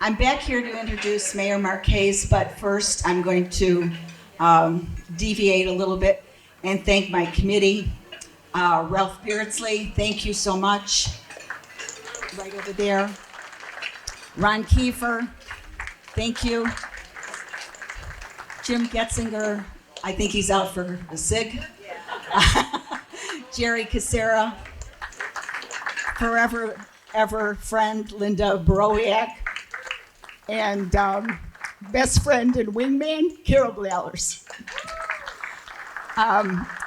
I'm back here to introduce Mayor Marquez, but first I'm going to deviate a little bit and thank my committee. Ralph Beardsley, thank you so much. Right over there. Ron Kiefer, thank you. Jim Getzinger, I think he's out for the SIG. Jerry Casera, forever ever friend Linda Borowiak, and best friend and wingman Carol Blallers.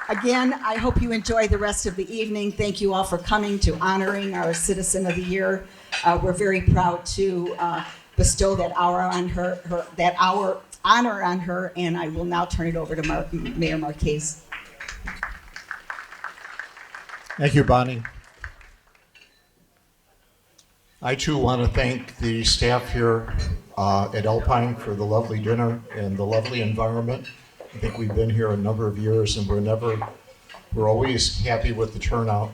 Again, I hope you enjoy the rest of the evening. Thank you all for coming to honoring our Citizen of the Year. We're very proud to bestow that honor on her, and I will now turn it over to Mayor Marquez. Thank you, Bonnie. I too want to thank the staff here at Alpine for the lovely dinner and the lovely environment. I think we've been here a number of years, and we're always happy with the turnout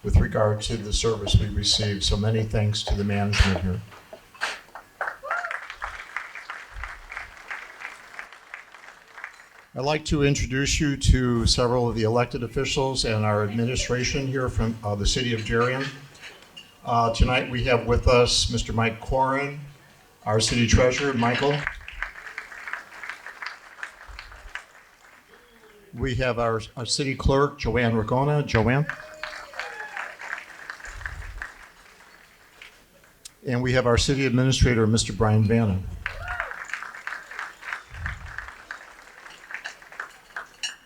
with regard to the service we receive. So many thanks to the management here. I'd like to introduce you to several of the elected officials and our administration here from the city of Darien. Tonight we have with us Mr. Mike Corin, our city treasurer, Michael. We have our city clerk, Joanne Ragona. Joanne. And we have our city administrator, Mr. Brian Vanna.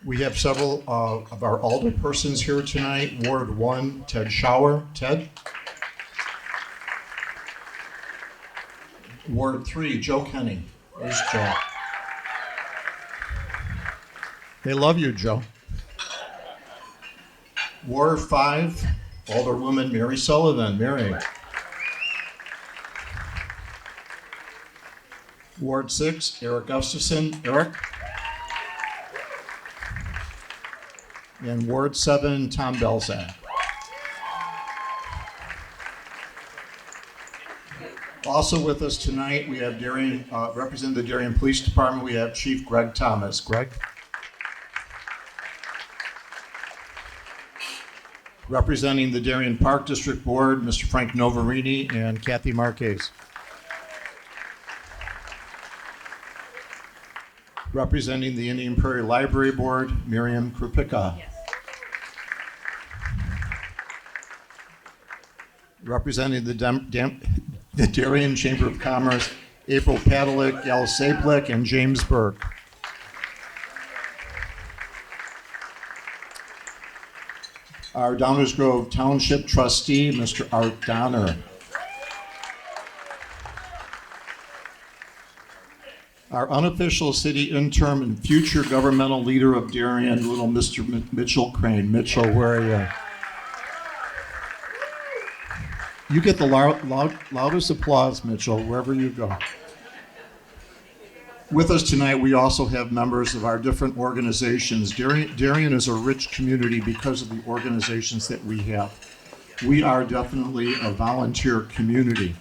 We have several of our alderpersons here tonight. Ward 1, Ted Schauer. Ted. Ward 3, Joe Kenny. Where's Joe? They love you, Joe. Ward 5, Alderwoman Mary Sullivan. Mary. Ward 6, Eric Gustafson. Eric. And Ward 7, Tom Belzak. Also with us tonight, we have Darien, representing the Darien Police Department, we have Chief Greg Thomas. Greg? Representing the Darien Park District Board, Mr. Frank Novarini and Kathy Marquez. Representing the Indian Prairie Library Board, Miriam Krupika. Yes. Representing the Darien Chamber of Commerce, April Padalik, Al Sablik, and James Burke. Our Downers Grove Township Trustee, Mr. Art Donner. Our unofficial city intern and future governmental leader of Darien, little Mr. Mitchell Crane. Mitchell, where are you? You get the loudest applause, Mitchell, wherever you go. With us tonight, we also have members of our different organizations. Darien is a rich community because of the organizations that we have. We are definitely a volunteer community.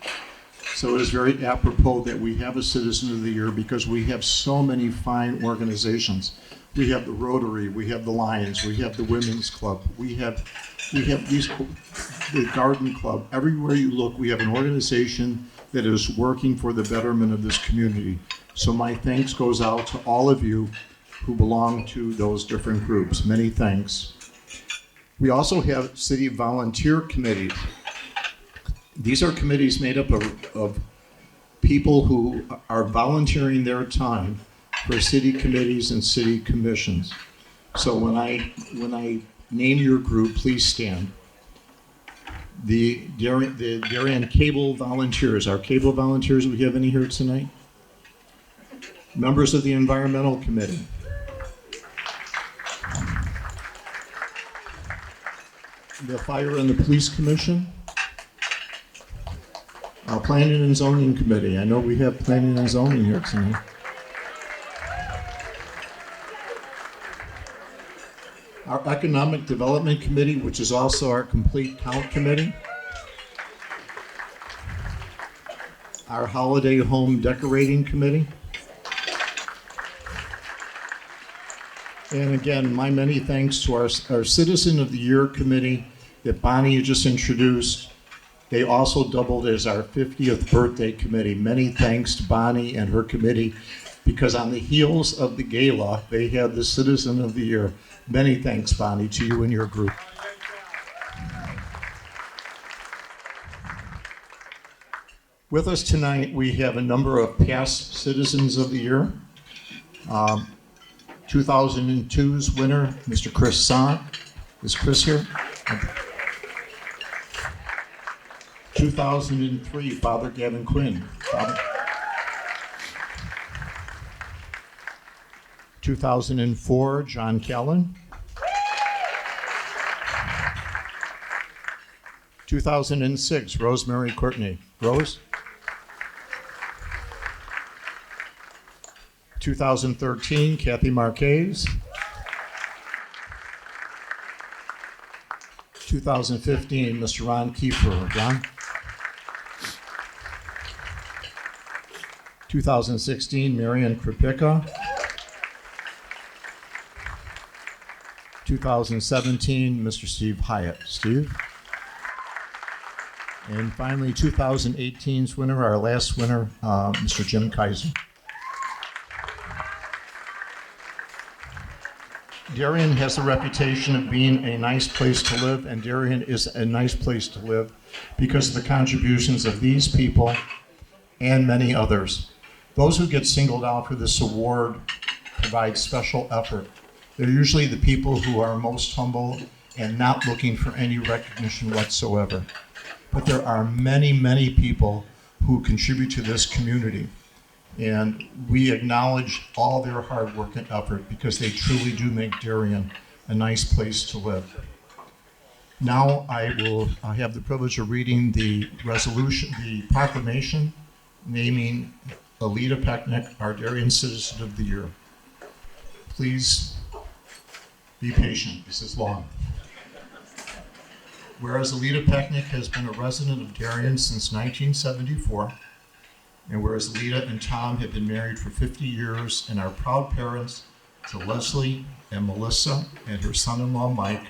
So it is very apropos that we have a Citizen of the Year because we have so many fine organizations. We have the Rotary, we have the Lions, we have the Women's Club, we have the Garden Club. Everywhere you look, we have an organization that is working for the betterment of this community. So my thanks goes out to all of you who belong to those different groups. Many thanks. We also have city volunteer committees. These are committees made up of people who are volunteering their time for city committees and city commissions. So when I name your group, please stand. The Darien Cable Volunteers. Our cable volunteers, do we have any here tonight? Members of the Environmental Committee. The Fire and the Police Commission. Planning and Zoning Committee. I know we have Planning and Zoning here tonight. Our Economic Development Committee, which is also our Complete Count Committee. our Holiday Home Decorating Committee. And again, my many thanks to our Citizen of the Year Committee that Bonnie just introduced. They also doubled as our 50th birthday committee. Many thanks to Bonnie and her committee, because on the heels of the gala, they had the Citizen of the Year. Many thanks, Bonnie, to you and your group. With us tonight, we have a number of past Citizens of the Year. 2002's winner, Mr. Chris Song. Is Chris here? 2003, Father Gavin Quinn. 2004, John Callan. 2006, Rosemary Courtney. Rose. 2013, Kathy Marquez. 2015, Mr. Ron Kiefer. Ron. 2016, Marion Kripicka. 2017, Mr. Steve Hyatt. Steve. And finally, 2018's winner, our last winner, Mr. Jim Kaiser. Darien has a reputation of being a nice place to live, and Darien is a nice place to live because of the contributions of these people and many others. Those who get singled out for this award provide special effort. They're usually the people who are most humble and not looking for any recognition whatsoever. But there are many, many people who contribute to this community. And we acknowledge all their hard work and effort because they truly do make Darien a nice place to live. Now I have the privilege of reading the resolution, the proclamation naming Aleta Peknik our Darien Citizen of the Year. Please be patient, this is long. Whereas Aleta Peknik has been a resident of Darien since 1974, and whereas Aleta and Tom have been married for 50 years and are proud parents to Leslie and Melissa and her son-in-law Mike,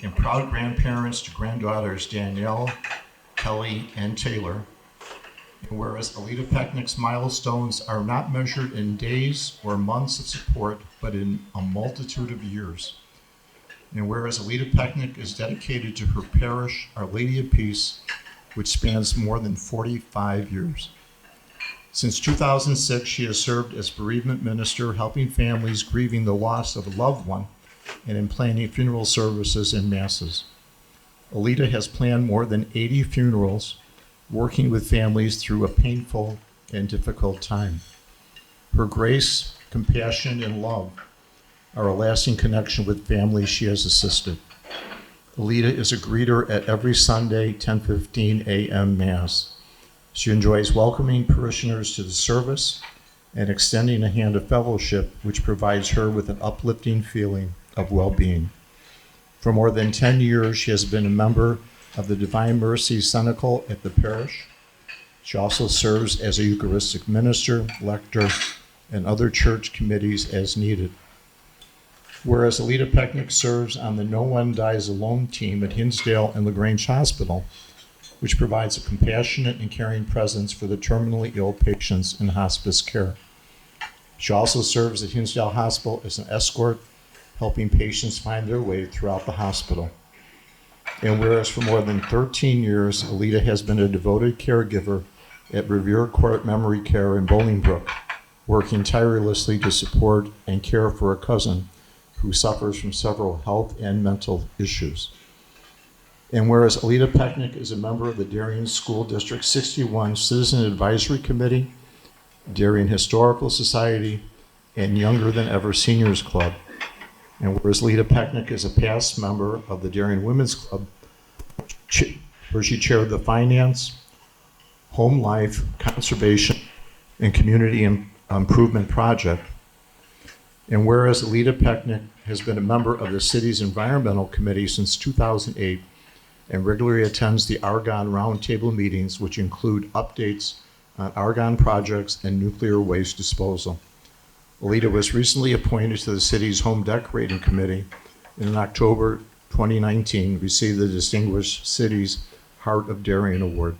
and proud grandparents to granddaughters Danielle, Kelly, and Taylor, and whereas Aleta Peknik's milestones are not measured in days or months of support, but in a multitude of years, and whereas Aleta Peknik is dedicated to her parish, Our Lady of Peace, which spans more than 45 years. Since 2006, she has served as bereavement minister, helping families grieving the loss of a loved one and in planning funeral services and masses. Aleta has planned more than 80 funerals, working with families through a painful and difficult time. Her grace, compassion, and love are a lasting connection with families she has assisted. Aleta is a greeter at every Sunday 10:15 a.m. Mass. She enjoys welcoming parishioners to the service and extending a hand of fellowship, which provides her with an uplifting feeling of well-being. For more than 10 years, she has been a member of the Divine Mercy Cenacle at the parish. She also serves as a Eucharistic minister, lector, and other church committees as needed. Whereas Aleta Peknik serves on the No One Dies Alone team at Hinsdale and LaGrange Hospital, which provides a compassionate and caring presence for the terminally ill patients in hospice care. She also serves at Hinsdale Hospital as an escort, helping patients find their way throughout the hospital. And whereas for more than 13 years, Aleta has been a devoted caregiver at Revere Court Memory Care in Bolingbrook, working tirelessly to support and care for a cousin who suffers from several health and mental issues. And whereas Aleta Peknik is a member of the Darien School District 61 Citizen Advisory Committee, Darien Historical Society, and Younger Than Ever Seniors Club, and whereas Aleta Peknik is a past member of the Darien Women's Club, where she chaired the Finance, Home Life, Conservation, and Community Improvement Project, and whereas Aleta Peknik has been a member of the city's Environmental Committee since 2008, and regularly attends the Argonne Roundtable meetings, which include updates on argon projects and nuclear waste disposal. Aleta was recently appointed to the city's Home Decorating Committee and in October 2019 received the Distinguished City's Heart of Darien Award.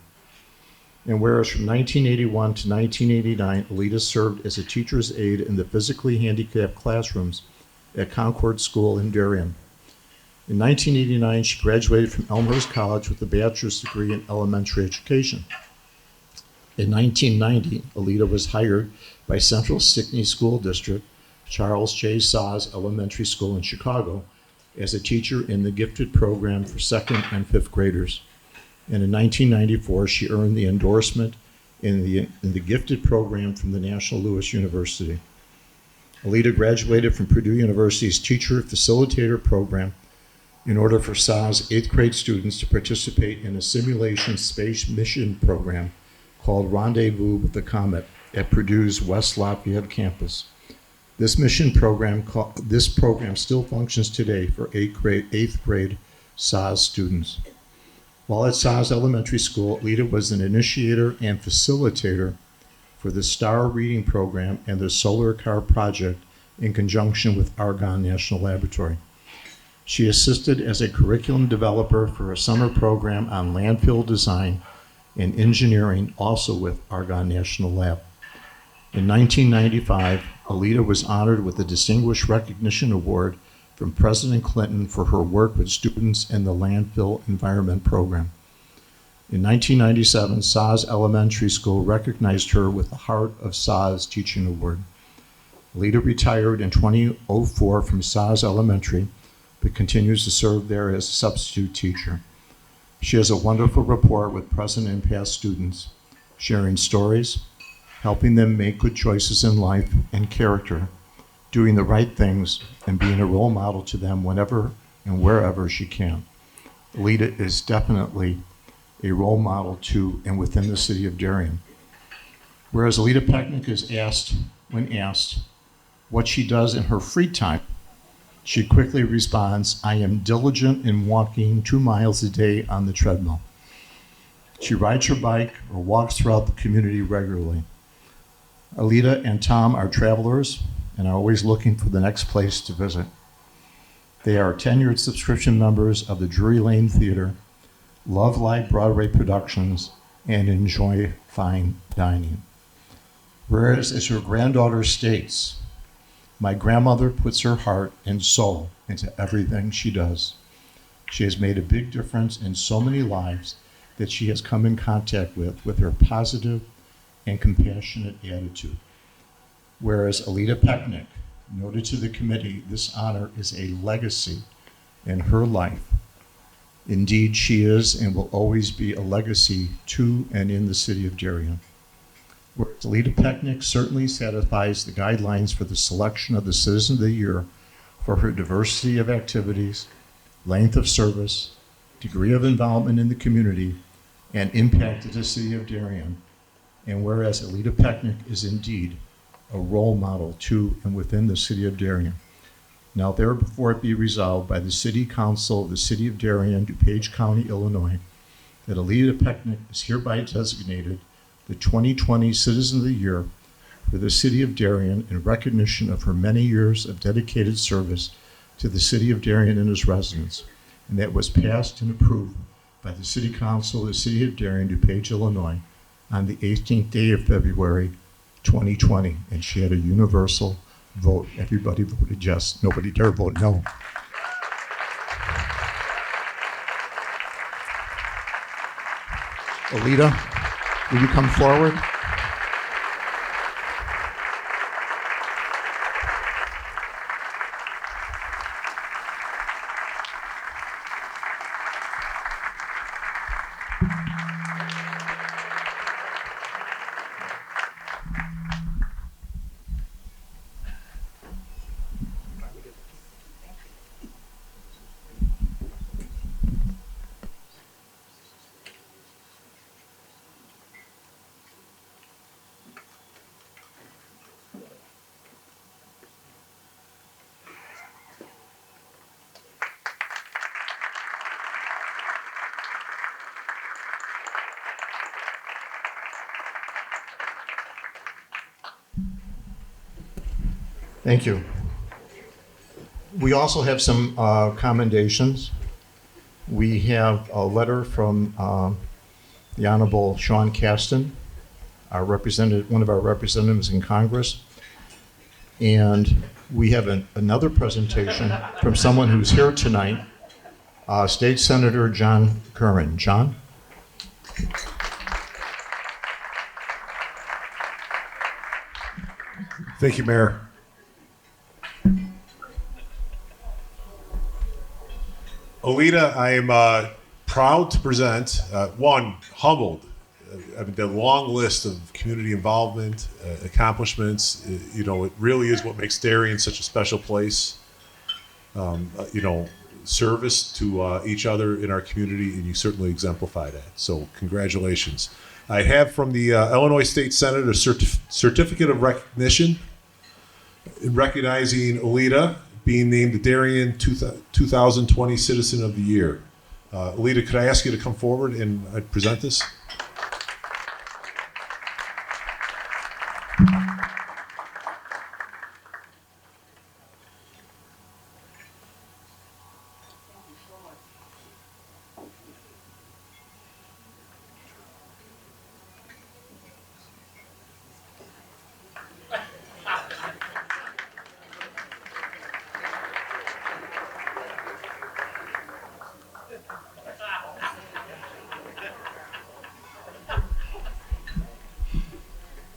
And whereas from 1981 to 1989, Aleta served as a teacher's aide in the physically handicapped classrooms at Concord School in Darien. In 1989, she graduated from Elmhurst College with a bachelor's degree in elementary education. In 1990, Aleta was hired by Central Stickney School District, Charles J. Saz Elementary School in Chicago, as a teacher in the gifted program for 2nd and 5th graders. And in 1994, she earned the endorsement in the gifted program from the National Louis University. Aleta graduated from Purdue University's Teacher Facilitator program in order for Saz 8th grade students to participate in a simulation space mission program called Rendezvous with the Comet at Purdue's West Lafayette campus. This program still functions today for 8th grade Saz students. While at Saz Elementary School, Aleta was an initiator and facilitator for the STAR Reading Program and the Solar Car Project in conjunction with Argonne National Laboratory. She assisted as a curriculum developer for a summer program on landfill design and engineering, also with Argonne National Lab. In 1995, Aleta was honored with the Distinguished Recognition Award from President Clinton for her work with students in the Landfill Environment Program. In 1997, Saz Elementary School recognized her with the Heart of Saz Teaching Award. Aleta retired in 2004 from Saz Elementary, but continues to serve there as a substitute teacher. She has a wonderful rapport with present and past students, sharing stories, helping them make good choices in life and character, doing the right things, and being a role model to them whenever and wherever she can. Aleta is definitely a role model to and within the city of Darien. Whereas Aleta Peknik is when asked what she does in her free time, she quickly responds, "I am diligent in walking 2 miles a day on the treadmill." She rides her bike or walks throughout the community regularly. Aleta and Tom are travelers and are always looking for the next place to visit. They are tenured subscription members of the Drury Lane Theater, love live Broadway productions, and enjoy fine dining. Whereas, as her granddaughter states, "My grandmother puts her heart and soul into everything she does. She has made a big difference in so many lives that she has come in contact with her positive and compassionate attitude." Whereas Aleta Peknik noted to the committee, this honor is a legacy in her life. Indeed, she is and will always be a legacy to and in the city of Darien. Whereas Aleta Peknik certainly satisfies the guidelines for the selection of the Citizen of the Year for her diversity of activities, length of service, degree of involvement in the community, and impact to the city of Darien. And whereas Aleta Peknik is indeed a role model to and within the city of Darien. Now therefore it be resolved by the City Council of the City of Darien, DuPage County, Illinois, that Aleta Peknik is hereby designated the 2020 Citizen of the Year for the City of Darien in recognition of her many years of dedicated service to the City of Darien and its residents, and that was passed and approved by the City Council of the City of Darien, DuPage, Illinois, on the 18th day of February, 2020, and she had a universal vote. Everybody voted yes. Nobody dare vote no. Aleta, will you come forward? Thank you. We also have some commendations. We have a letter from the Honorable Sean Caston, one of our representatives in Congress. And we have another presentation from someone who's here tonight, State Senator John Curran. John? Thank you, Mayor. Aleta, I am proud to present, humbled. The long list of community involvement, accomplishments, it really is what makes Darien such a special place. Service to each other in our community, and you certainly exemplify that. So congratulations. I have from the Illinois State Senate a certificate of recognition in recognizing Aleta being named the Darien 2020 Citizen of the Year. Aleta, could I ask you to come forward and I'd present this?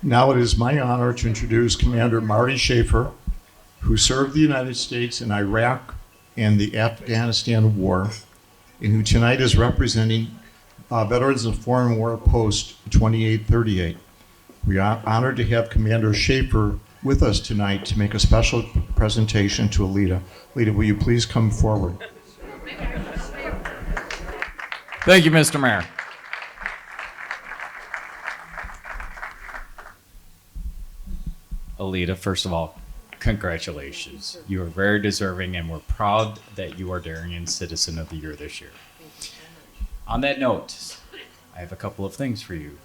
Now it is my honor to introduce Commander Marty Schaefer, who served the United States in Iraq and the Afghanistan War, and who tonight is representing Veterans of Foreign War Post 2838. We are honored to have Commander Schaefer with us tonight to make a special presentation to Aleta. Aleta, will you please come forward? Thank you, Mr. Mayor. Aleta, first of all, congratulations. You are very deserving, and we're proud that you are Darien Citizen of the Year this year. On that note, I have a couple of things for you.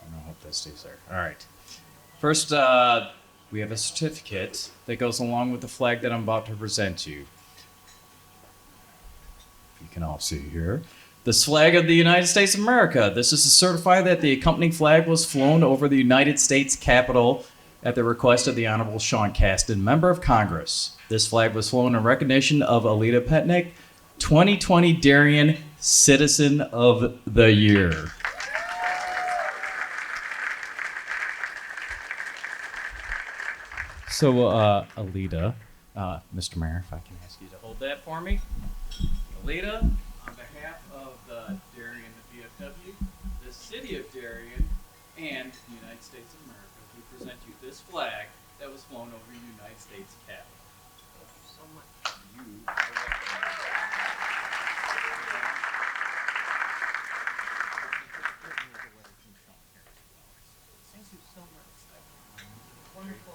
I hope that stays there. All right. First, we have a certificate that goes along with the flag that I'm about to present to you. You can all see here. The flag of the United States of America. This is to certify that the accompanying flag was flown over the United States Capitol at the request of the Honorable Sean Caston, Member of Congress. This flag was flown in recognition of Aleta Peknik, 2020 Darien Citizen of the Year. So, Aleta, Mr. Mayor, if I can ask you to hold that for me. Aleta, on behalf of the Darien VFW, the City of Darien, and the United States of America, we present you this flag that was flown over the United States Capitol. Thank you so much. You are welcome. Thank you so much. Wonderful.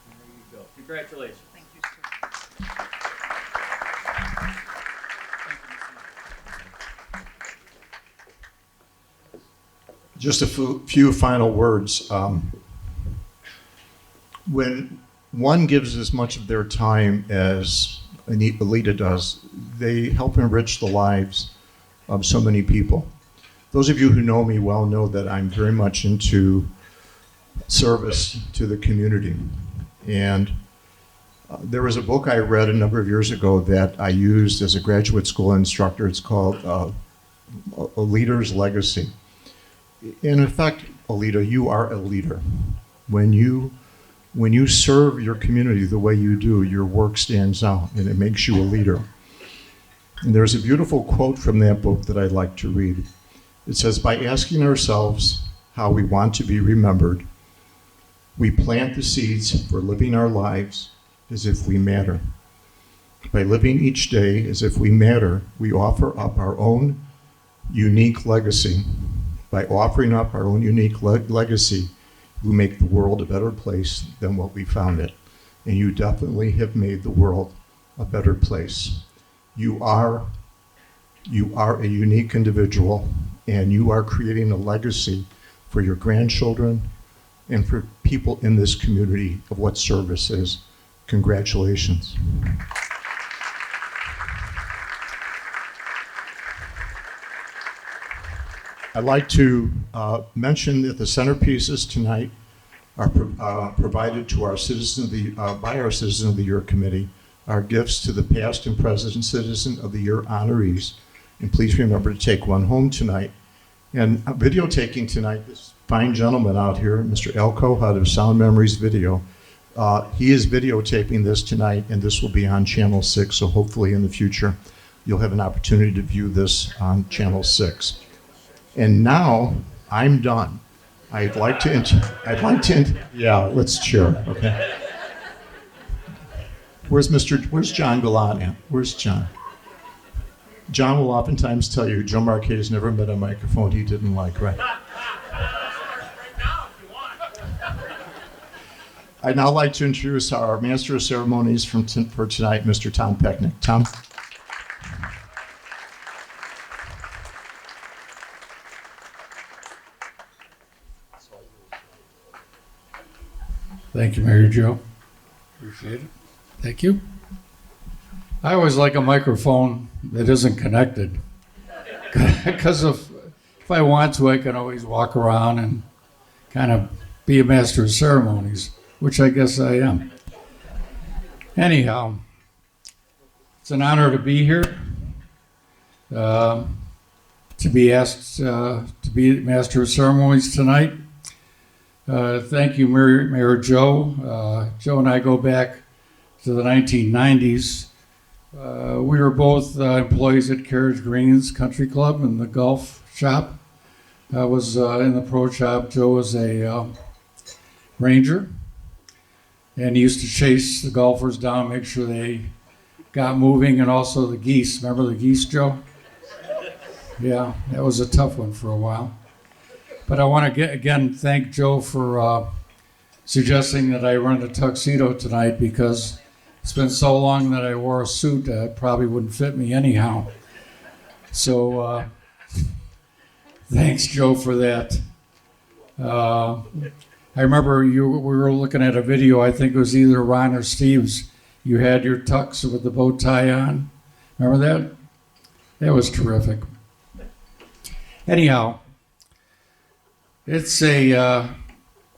There you go. Congratulations. Thank you, sir. Just a few final words. When one gives as much of their time as Aleta does, they help enrich the lives of so many people. Those of you who know me well know that I'm very much into service to the community. And there was a book I read a number of years ago that I used as a graduate school instructor. It's called A Leader's Legacy. In effect, Aleta, you are a leader. When you serve your community the way you do, your work stands out and it makes you a leader. And there's a beautiful quote from that book that I'd like to read. It says, "By asking ourselves how we want to be remembered, we plant the seeds for living our lives as if we matter. By living each day as if we matter, we offer up our own unique legacy. By offering up our own unique legacy, we make the world a better place than what we found it." And you definitely have made the world a better place. You are a unique individual, and you are creating a legacy for your grandchildren and people in this community of what service is. Congratulations. I'd like to mention that the centerpieces tonight are provided to our by our Citizen of the Year committee, our gifts to the past and present Citizen of the Year honorees. And please remember to take one home tonight. And videotaking tonight, this fine gentleman out here, Mr. Elko, out of Sound Memories Video, he is videotaping this tonight, and this will be on Channel 6, so hopefully in the future you'll have an opportunity to view this on Channel 6. And now I'm done. Yeah, let's cheer, okay? Where's John Gallant at? Where's John? John will oftentimes tell you Joe Marquez never met a microphone he didn't like, right? I'd now like to introduce our Master of Ceremonies for tonight, Mr. Tom Peknik. Tom? Thank you, Mary Jo. Appreciate it. Thank you. I always like a microphone that isn't connected because if I want to, I can always walk around and kind of be a master of ceremonies, which I guess I am. Anyhow, it's an honor to be here, to be asked to be master of ceremonies tonight. Thank you, Mayor Joe. Joe and I go back to the 1990s. We were both employees at Carriage Greens Country Club in the golf shop. I was in the pro shop. Joe was a ranger, and he used to chase the golfers down, make sure they got moving, and also the geese. Remember the geese, Joe? Yeah, that was a tough one for a while. But I want to again thank Joe for suggesting that I run a tuxedo tonight, because it's been so long that I wore a suit that it probably wouldn't fit me anyhow. So thanks, Joe, for that. I remember we were looking at a video, I think it was either Ron or Steve's. You had your tux with the bow tie on. Remember that? That was terrific. Anyhow, it's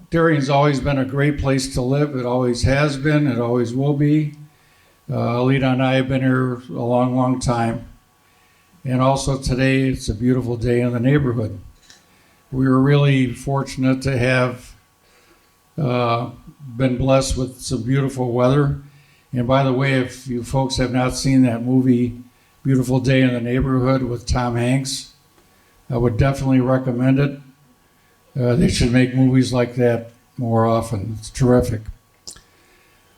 Darien's always been a great place to live. It always has been. It always will be. Aleta and I have been here a long, long time. And also today, it's a beautiful day in the neighborhood. We were really fortunate to have been blessed with some beautiful weather. And by the way, if you folks have not seen that movie, Beautiful Day in the Neighborhood with Tom Hanks, I would definitely recommend it. They should make movies like that more often. It's terrific.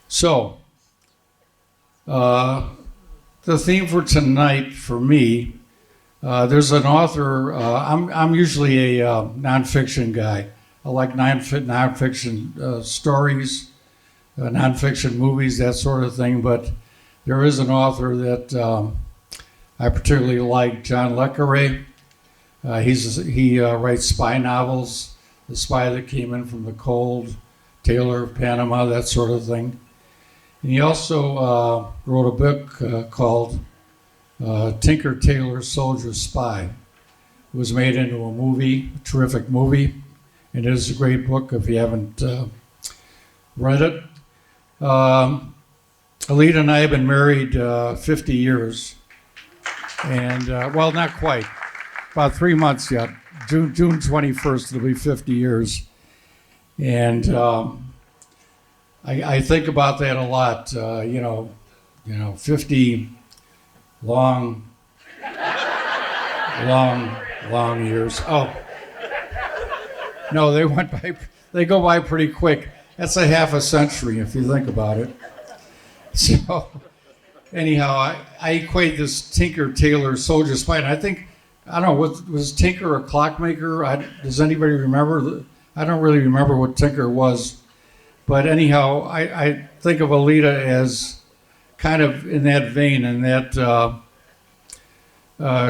So, the theme for tonight for me, there's an author. I'm usually a nonfiction guy. I like nonfiction stories, nonfiction movies, that sort of thing. But there is an author that I particularly like, John Le Carre. He writes spy novels, The Spy That Came In From the Cold, Taylor of Panama, that sort of thing. And he also wrote a book called Tinker Tailor Soldier Spy. It was made into a movie, a terrific movie, and it is a great book if you haven't read it. Aleta and I have been married 50 years, and well, not quite. About 3 months yet. June 21st, it'll be 50 years. And I think about that a lot. 50 long years. Oh, no, they go by pretty quick. That's a half a century if you think about it. So anyhow, I equate this Tinker Tailor Soldier Spy, and I don't know, was Tinker a clockmaker? Does anybody remember? I don't really remember what Tinker was. But anyhow, I think of Aleta as kind of in that vein, in that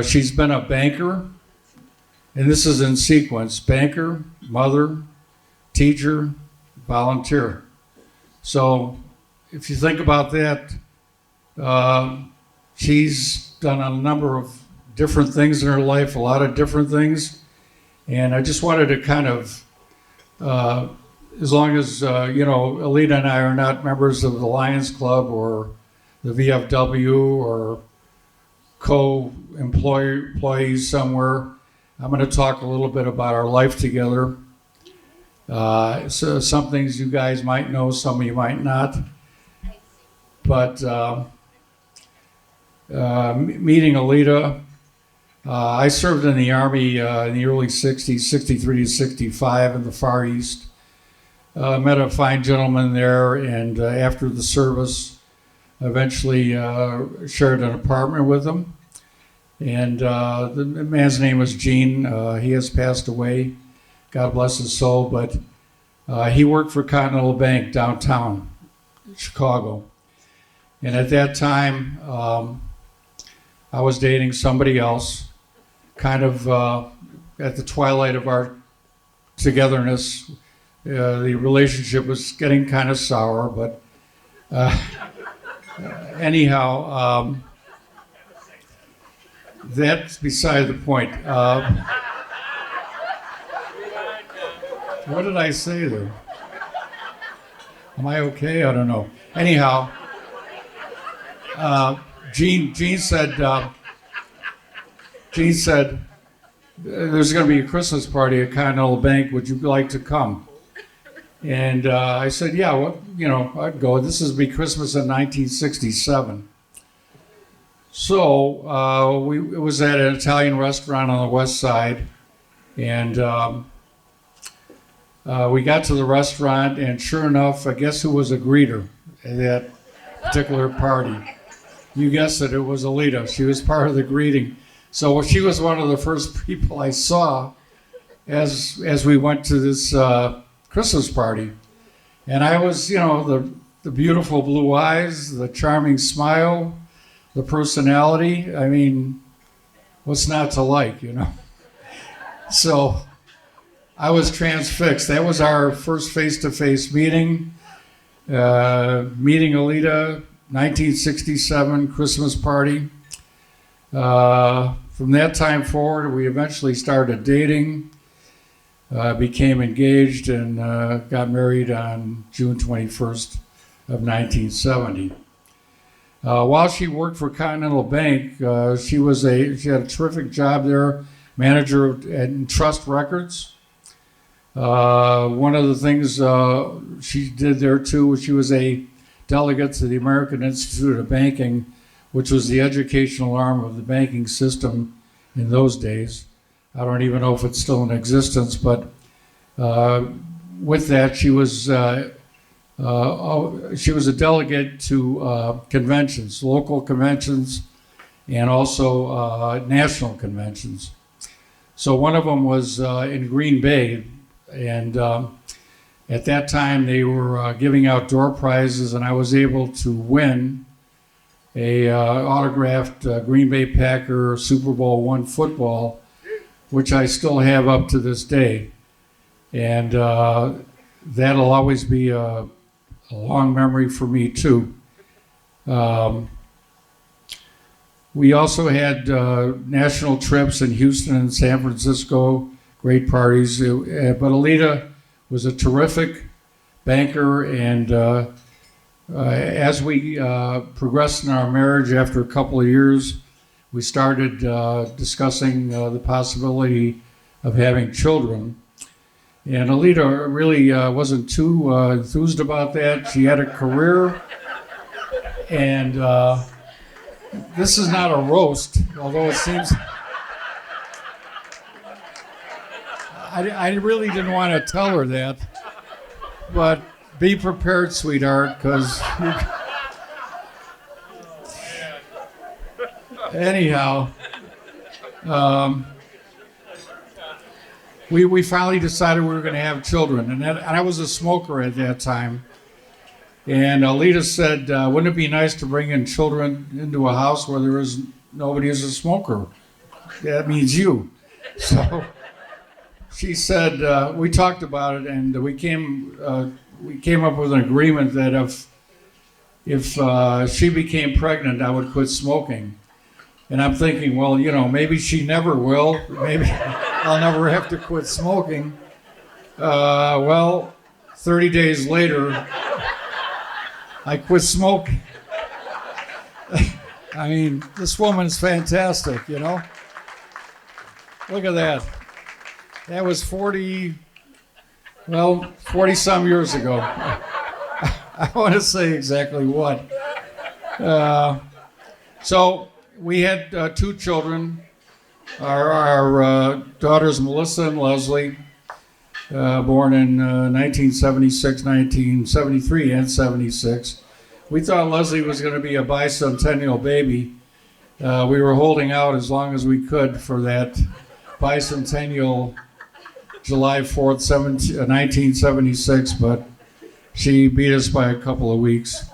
she's been a banker, and this is in sequence: banker, mother, teacher, volunteer. So if you think about that, she's done a number of different things in her life, a lot of different things. And I just wanted to kind of, as long as, Aleta and I are not members of the Lions Club or the VFW or co-employees somewhere, I'm going to talk a little bit about our life together. So some things you guys might know, some of you might not. But meeting Aleta, I served in the Army in the early 60s, 63 to 65 in the Far East. Met a fine gentleman there, and after the service, eventually shared an apartment with him. And the man's name was Gene. He has passed away. God bless his soul. But he worked for Continental Bank downtown Chicago. And at that time, I was dating somebody else, kind of at the twilight of our togetherness. The relationship was getting kind of sour, but anyhow, that's beside the point. What did I say there? Am I okay? I don't know. Anyhow, Gene said, there's going to be a Christmas party at Continental Bank. Would you like to come? And I said, yeah, well, I'd go. This is be Christmas in 1967. So it was at an Italian restaurant on the west side, and we got to the restaurant, and sure enough, I guess who was a greeter at that particular party? You guessed it, it was Aleta. She was part of the greeting. So she was one of the first people I saw as we went to this Christmas party. And I was, the beautiful blue eyes, the charming smile, the personality. I mean, what's not to like, So I was transfixed. That was our first face-to-face meeting. Meeting Aleta, 1967 Christmas party. From that time forward, we eventually started dating, became engaged, and got married on June 21st of 1970. While she worked for Continental Bank, she had a terrific job there, manager at Trust Records. One of the things she did there too was she was a delegate to the American Institute of Banking, which was the educational arm of the banking system in those days. I don't even know if it's still in existence, but with that, she was a delegate to conventions, local conventions, and also national conventions. So one of them was in Green Bay, and at that time they were giving out door prizes, and I was able to win a autographed Green Bay Packer Super Bowl I football, which I still have up to this day. And that'll always be a long memory for me too. We also had national trips in Houston and San Francisco, great parties. But Aleta was a terrific banker, and as we progressed in our marriage after a couple of years, we started discussing the possibility of having children. And Aleta really wasn't too enthused about that. She had a career, and this is not a roast, although it seems. I really didn't want to tell her that, but be prepared, sweetheart, because anyhow, we finally decided we were going to have children, and I was a smoker at that time. And Aleta said, wouldn't it be nice to bring in children into a house where there is nobody who's a smoker? That means you. So she said, we talked about it, and we came we came up with an agreement that if she became pregnant, I would quit smoking. And I'm thinking, well, maybe she never will. Maybe I'll never have to quit smoking. Well, 30 days later, I quit smoking. I mean, this woman's fantastic, Look at that. That was 40 some years ago. I want to say exactly what. So we had 2 children. Our daughters, Melissa and Leslie, born in 1976, 1973, and 76. We thought Leslie was going to be a bicentennial baby. We were holding out as long as we could for that bicentennial July 4th, 1976, but she beat us by a couple of weeks.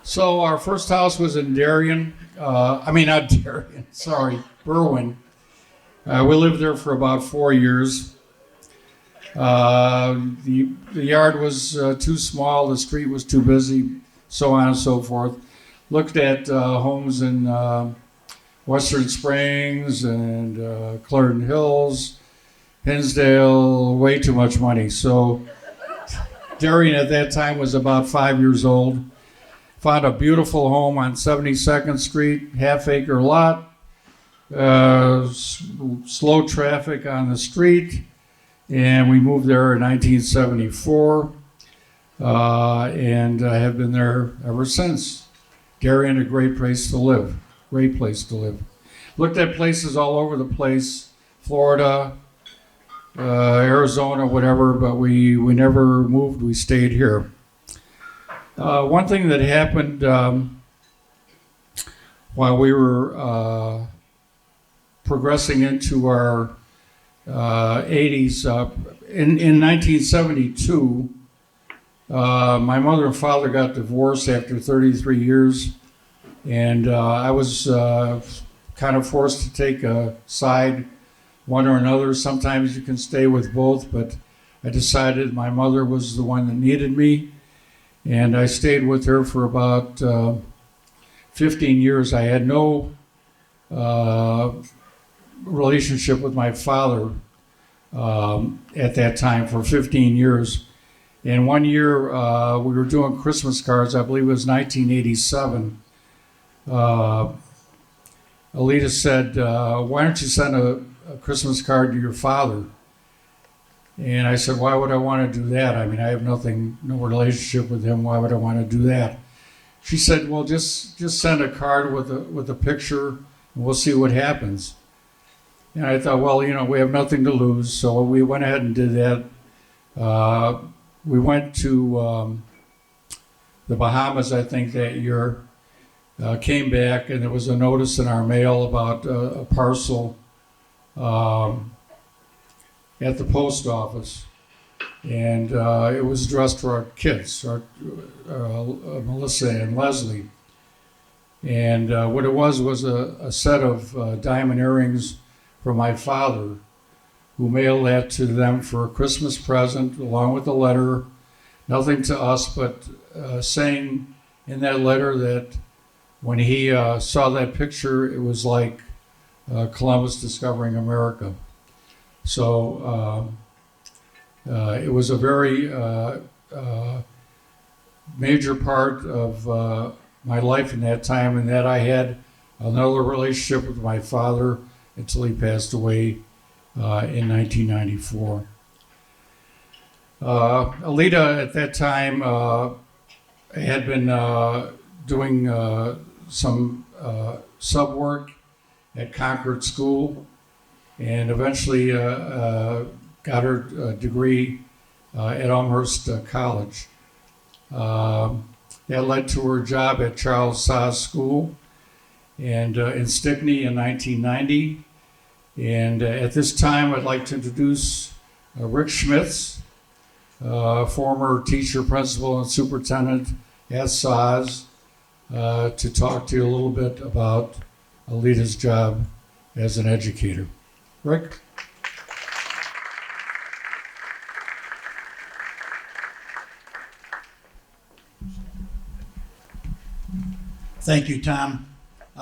So our first house was in Darien. Not Darien, sorry, Berwyn. We lived there for about 4 years. The yard was too small, the street was too busy, so on and so forth. Looked at homes in Western Springs and Clarendon Hills, Hinsdale, way too much money. So Darien at that time was about 5 years old. Found a beautiful home on 72nd Street, half-acre lot, slow traffic on the street, and we moved there in 1974, and I have been there ever since. Darien, a great place to live, great place to live. Looked at places all over the place, Florida, Arizona, whatever, but we never moved, we stayed here. One thing that happened while we were progressing into our 80s, in 1972, my mother and father got divorced after 33 years, and I was kind of forced to take a side, one or another. Sometimes you can stay with both, but I decided my mother was the one that needed me. And I stayed with her for about 15 years. I had no relationship with my father at that time for 15 years. And one year we were doing Christmas cards, I believe it was 1987. Aleta said, why don't you send a Christmas card to your father? And I said, why would I want to do that? I mean, I have no relationship with him. Why would I want to do that? She said, well, just send a card with a picture, and we'll see what happens. And I thought, well, we have nothing to lose. So we went ahead and did that. We went to the Bahamas, I think, that year. Came back, and there was a notice in our mail about a parcel at the post office, and it was addressed to our kids, Melissa and Leslie. And what it was a set of diamond earrings from my father, who mailed that to them for a Christmas present, along with a letter, nothing to us, but saying in that letter that when he saw that picture, it was like Columbus discovering America. So it was a very major part of my life in that time, and that I had another relationship with my father until he passed away in 1994. Aleta at that time had been doing some sub work at Concord School, and eventually got her degree at Elmhurst College. That led to her job at Charles Saaz School and in Stickney in 1990. And at this time, I'd like to introduce Rick Schmitz, former teacher, principal, and superintendent at Saaz, to talk to you a little bit about Aleta's job as an educator. Rick? Thank you, Tom.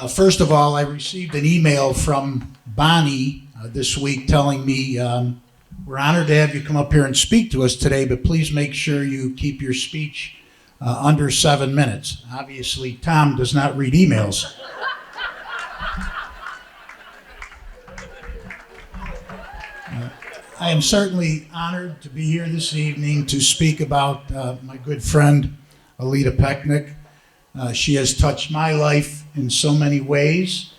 First of all, I received an email from Bonnie this week telling me we're honored to have you come up here and speak to us today, but please make sure you keep your speech under 7 minutes. Obviously, Tom does not read emails. I am certainly honored to be here this evening to speak about my good friend, Aleta Peknik. She has touched my life in so many ways,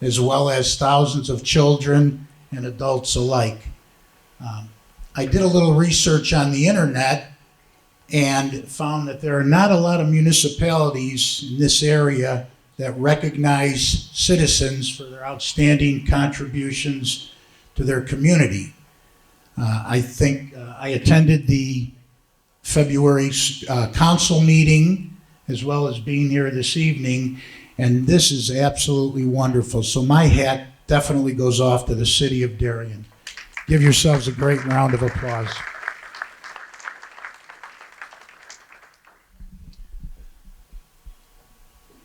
as well as thousands of children and adults alike. I did a little research on the internet and found that there are not a lot of municipalities in this area that recognize citizens for their outstanding contributions to their community. I attended the February council meeting as well as being here this evening, and this is absolutely wonderful. So my hat definitely goes off to the city of Darien. Give yourselves a great round of applause.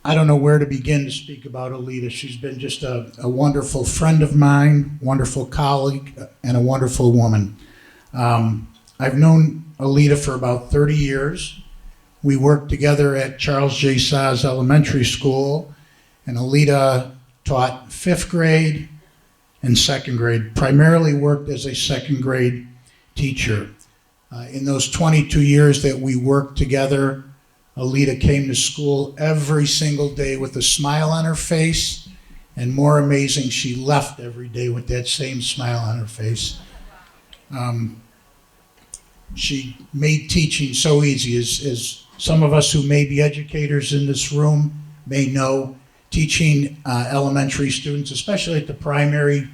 I don't know where to begin to speak about Aleta. She's been just a wonderful friend of mine, wonderful colleague, and a wonderful woman. I've known Aleta for about 30 years. We worked together at Charles J. Saz Elementary School, and Aleta taught 5th grade and 2nd grade, primarily worked as a 2nd grade teacher. In those 22 years that we worked together, Aleta came to school every single day with a smile on her face, and more amazing, she left every day with that same smile on her face. She made teaching so easy. As some of us who may be educators in this room may know, teaching elementary students, especially at the primary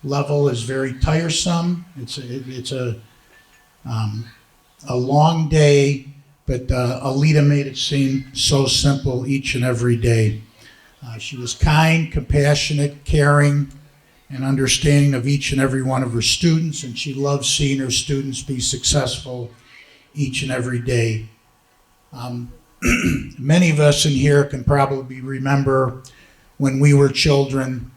level, is very tiresome. It's a long day, but Aleta made it seem so simple each and every day. She was kind, compassionate, caring, and understanding of each and every one of her students, and she loved seeing her students be successful each and every day. Many of us in here can probably remember when we were children,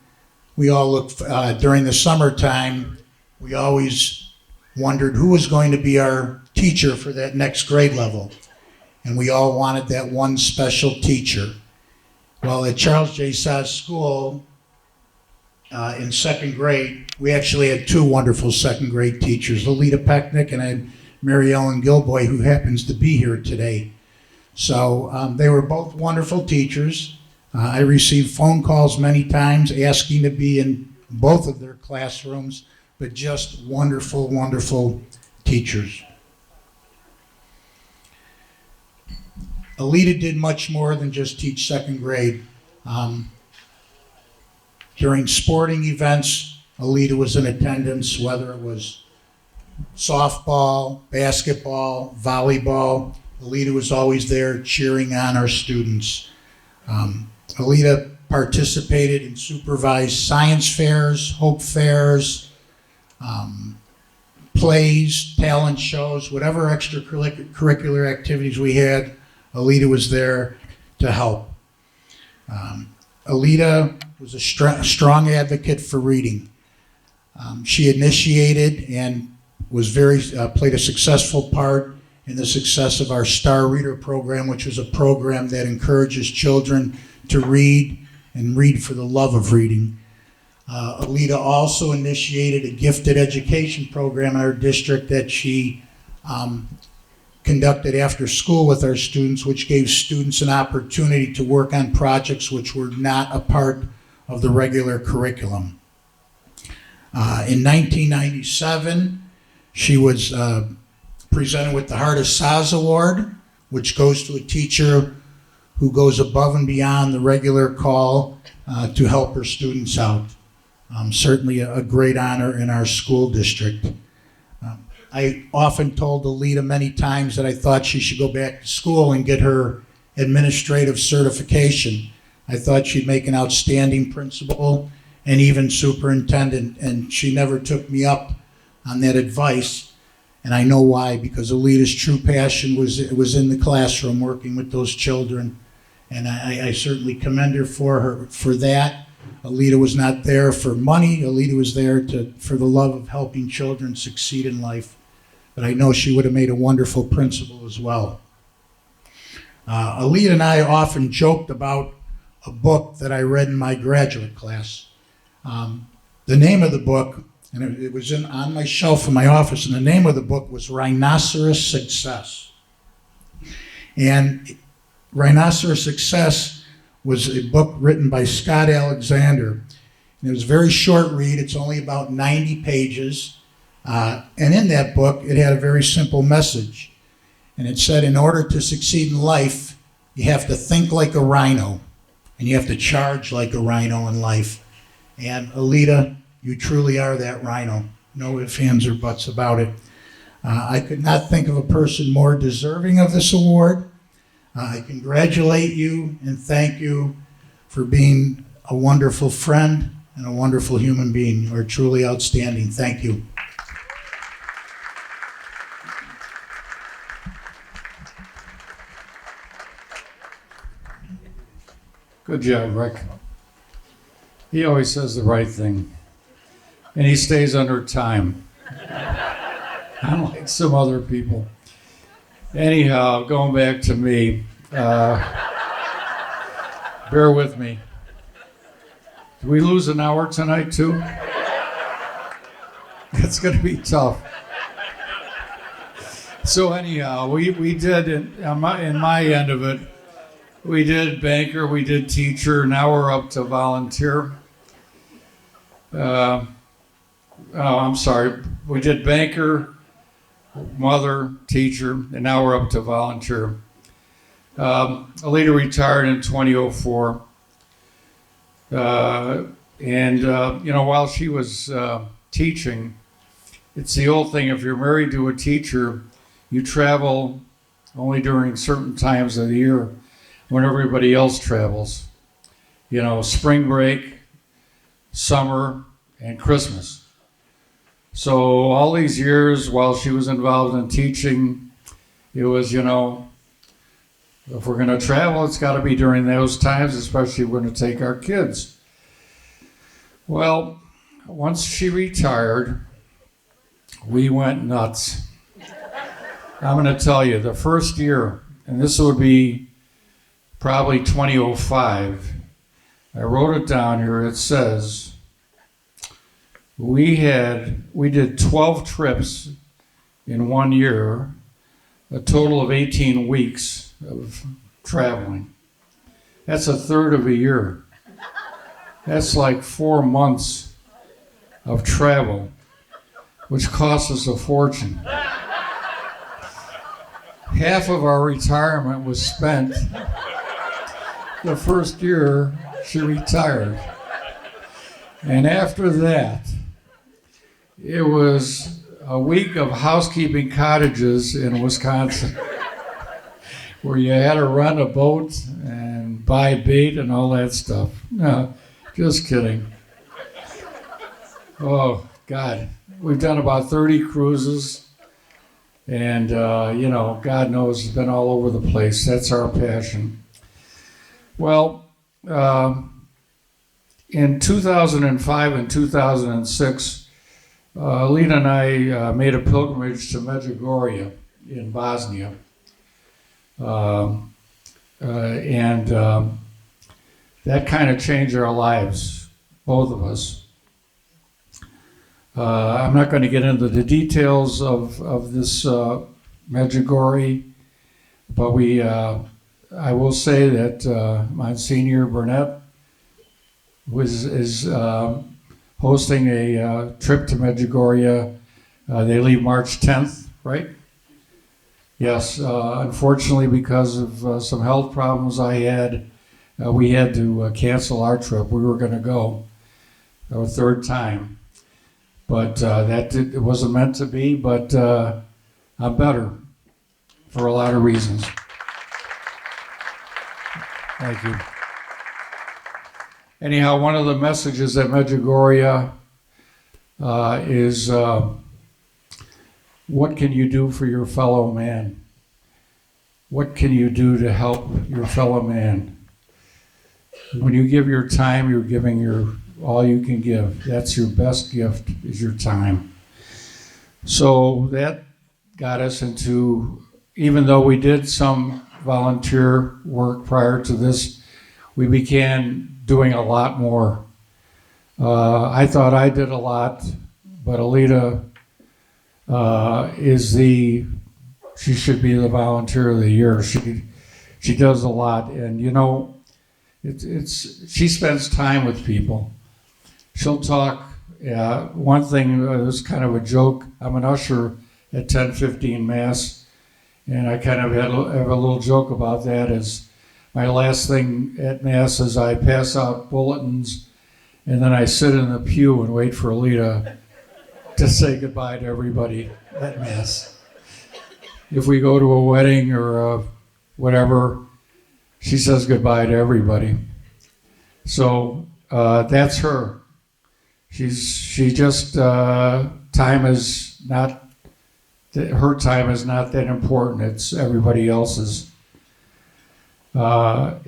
we all looked, during the summertime, we always wondered who was going to be our teacher for that next grade level. And we all wanted that one special teacher. Well, at Charles J. Saz School, in 2nd grade, we actually had 2 wonderful 2nd grade teachers, Aleta Peknik and I had Mary Ellen Gilboy, who happens to be here today. So they were both wonderful teachers. I received phone calls many times asking to be in both of their classrooms, but just wonderful, wonderful teachers. Aleta did much more than just teach 2nd grade. During sporting events, Aleta was in attendance, whether it was softball, basketball, volleyball. Aleta was always there cheering on our students. Aleta participated and supervised science fairs, hope fairs, plays, talent shows, whatever extracurricular activities we had, Aleta was there to help. Aleta was a strong advocate for reading. She initiated and was played a successful part in the success of our Star Reader program, which was a program that encourages children to read and read for the love of reading. Aleta also initiated a gifted education program in our district that she conducted after school with our students, which gave students an opportunity to work on projects which were not a part of the regular curriculum. In 1997, she was presented with the Heart of Saz Award, which goes to a teacher who goes above and beyond the regular call to help her students out. Certainly a great honor in our school district. I often told Aleta many times that I thought she should go back to school and get her administrative certification. I thought she'd make an outstanding principal and even superintendent, and she never took me up on that advice. And I know why, because Aleta's true passion was in the classroom, working with those children and I certainly commend her for that. Aleta was not there for money. Aleta was there for the love of helping children succeed in life. But I know she would have made a wonderful principal as well. Aleta and I often joked about a book that I read in my graduate class. The name of the book, and it was on my shelf in my office, and the name of the book was Rhinoceros Success. And Rhinoceros Success was a book written by Scott Alexander. And it was a very short read. It's only about 90 pages. And in that book, it had a very simple message. And it said, in order to succeed in life, you have to think like a rhino, and you have to charge like a rhino in life. And Aleta, you truly are that rhino. No ifs, ands, or buts about it. I could not think of a person more deserving of this award. I congratulate you and thank you for being a wonderful friend and a wonderful human being. You are truly outstanding. Thank you. Good job, Rick. He always says the right thing. And he stays under time. Unlike some other people. Anyhow, going back to me, bear with me. Did we lose an hour tonight too? It's going to be tough. So anyhow, we did, in my end of it, we did banker, we did teacher, now we're up to volunteer. I'm sorry, we did banker, mother, teacher, and now we're up to volunteer. Aleta retired in 2004. While she was teaching, it's the old thing, if you're married to a teacher, you travel only during certain times of the year when everybody else travels. Spring break, summer, and Christmas. So all these years while she was involved in teaching, it was, if we're going to travel, it's got to be during those times, especially if we're going to take our kids. Well, once she retired, we went nuts. I'm going to tell you, the first year, and this would be probably 2005, I wrote it down here, it says, we did 12 trips in 1 year, a total of 18 weeks of traveling. That's a third of a year. That's like 4 months of travel, which cost us a fortune. Half of our retirement was spent the first year she retired. And after that, it was a week of housekeeping cottages in Wisconsin where you had to rent a boat and buy bait and all that stuff. No, just kidding. Oh, God. We've done about 30 cruises. And, God knows it's been all over the place. That's our passion. Well, in 2005 and 2006, Aleta and I made a pilgrimage to Medjugorje in Bosnia. That kind of changed our lives, both of us. I'm not going to get into the details of this Medjugorje, but I will say that Monsignor Burnett is hosting a trip to Medjugorje. They leave March 10th, right? Yes. Unfortunately, because of some health problems I had, we had to cancel our trip. We were going to go a third time, but it wasn't meant to be. But I'm better for a lot of reasons. Thank you. Anyhow, one of the messages at Medjugorje is what can you do for your fellow man? What can you do to help your fellow man? When you give your time, you're giving your all you can give. That's your best gift, is your time. So that got us into, even though we did some volunteer work prior to this, we began doing a lot more. I thought I did a lot, but Aleta she should be the volunteer of the year. She does a lot, and you know, she spends time with people. She'll talk. Yeah, one thing, it was kind of a joke. I'm an usher at 10:15 Mass, and I kind of have a little joke about that. Is my last thing at Mass is I pass out bulletins, and then I sit in the pew and wait for Aleta to say goodbye to everybody at Mass. If we go to a wedding or whatever, she says goodbye to everybody. So that's her. She just time is not, her time is not that important. It's everybody else's. Now,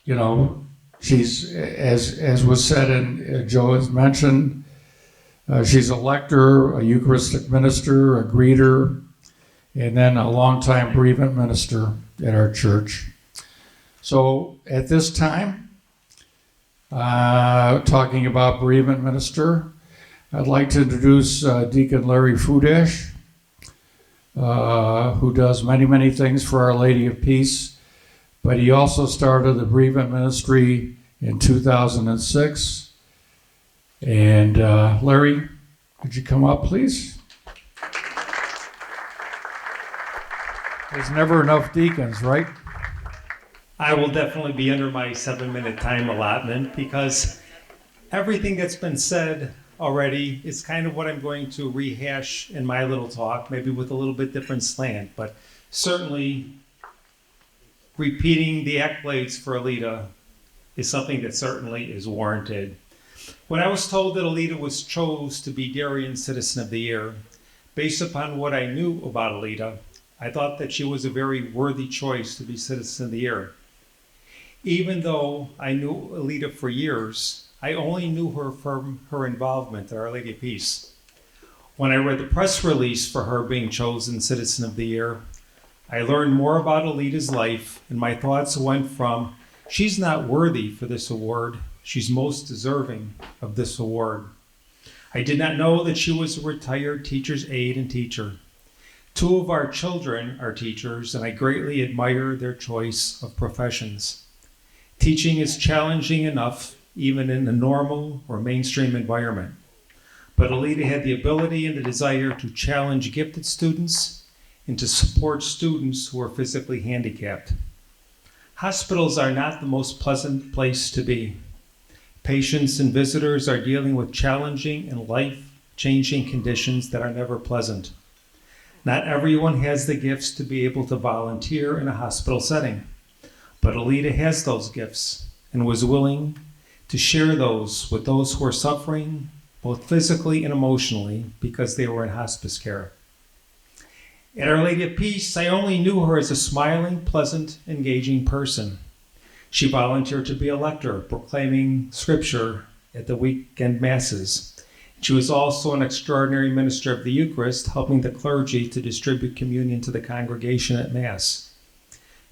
you know, she's, as was said and Joe has mentioned, she's a lector, a Eucharistic minister, a greeter, and then a longtime bereavement minister at our church. So at this time, talking about bereavement minister, I'd like to introduce Deacon Larry Fudash, who does many, many things for Our Lady of Peace, but he also started the bereavement ministry in 2006. And Larry, could you come up, please? There's never enough deacons, right? I will definitely be under my 7-minute time allotment because everything that's been said already is kind of what I'm going to rehash in my little talk, maybe with a little bit different slant, but certainly repeating the accolades for Aleta is something that certainly is warranted. When I was told that Aleta was chose to be Darien Citizen of the Year, based upon what I knew about Aleta, I thought that she was a very worthy choice to be Citizen of the Year. Even though I knew Aleta for years, I only knew her from her involvement at Our Lady of Peace. When I read the press release for her being chosen Citizen of the Year, I learned more about Aleta's life, and my thoughts went from, she's not worthy for this award, she's most deserving of this award. I did not know that she was a retired teacher's aide and teacher. 2 of our children are teachers, and I greatly admire their choice of professions. Teaching is challenging enough, even in a normal or mainstream environment. But Aleta had the ability and the desire to challenge gifted students and to support students who are physically handicapped. Hospitals are not the most pleasant place to be. Patients and visitors are dealing with challenging and life-changing conditions that are never pleasant. Not everyone has the gifts to be able to volunteer in a hospital setting, but Aleta has those gifts and was willing to share those with those who are suffering, both physically and emotionally, because they were in hospice care. At Our Lady of Peace, I only knew her as a smiling, pleasant, engaging person. She volunteered to be a lector, proclaiming scripture at the weekend masses. She was also an extraordinary minister of the Eucharist, helping the clergy to distribute communion to the congregation at Mass.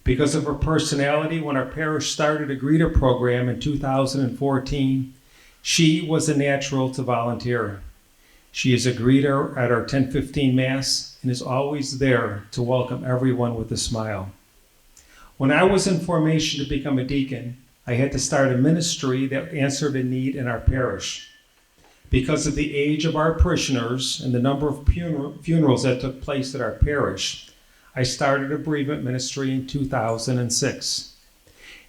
Because of her personality, when our parish started a greeter program in 2014, she was a natural to volunteer. She is a greeter at our 10:15 Mass and is always there to welcome everyone with a smile. When I was in formation to become a deacon, I had to start a ministry that answered a need in our parish. Because of the age of our parishioners and the number of funerals that took place at our parish, I started a bereavement ministry in 2006.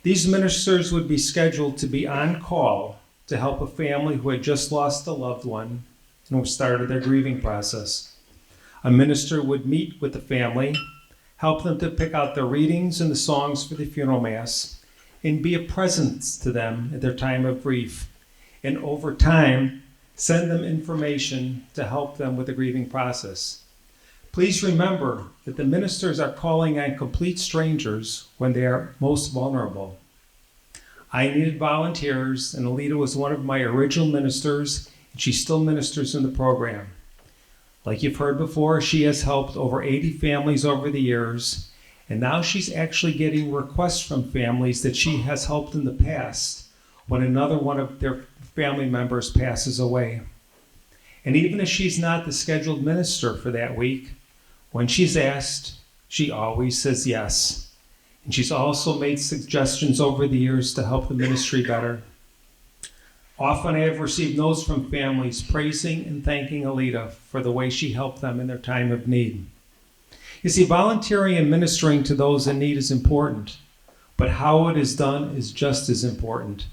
These ministers would be scheduled to be on call to help a family who had just lost a loved one and who started their grieving process. A minister would meet with the family, help them to pick out the readings and the songs for the funeral mass, and be a presence to them at their time of grief. And over time, send them information to help them with the grieving process. Please remember that the ministers are calling on complete strangers when they are most vulnerable. I needed volunteers, and Aleta was one of my original ministers, and she still ministers in the program. Like you've heard before, she has helped over 80 families over the years, and now she's actually getting requests from families that she has helped in the past when another one of their family members passes away. And even if she's not the scheduled minister for that week, when she's asked, she always says yes. And she's also made suggestions over the years to help the ministry better. Often I have received notes from families praising and thanking Aleta for the way she helped them in their time of need. You see, volunteering and ministering to those in need is important, but how it is done is just as important.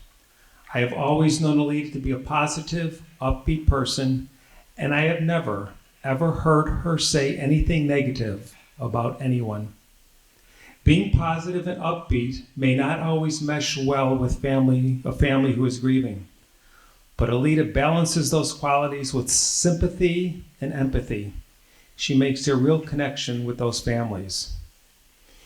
I have always known Aleta to be a positive, upbeat person, and I have never, ever heard her say anything negative about anyone. Being positive and upbeat may not always mesh well with a family who is grieving, but Aleta balances those qualities with sympathy and empathy. She makes a real connection with those families.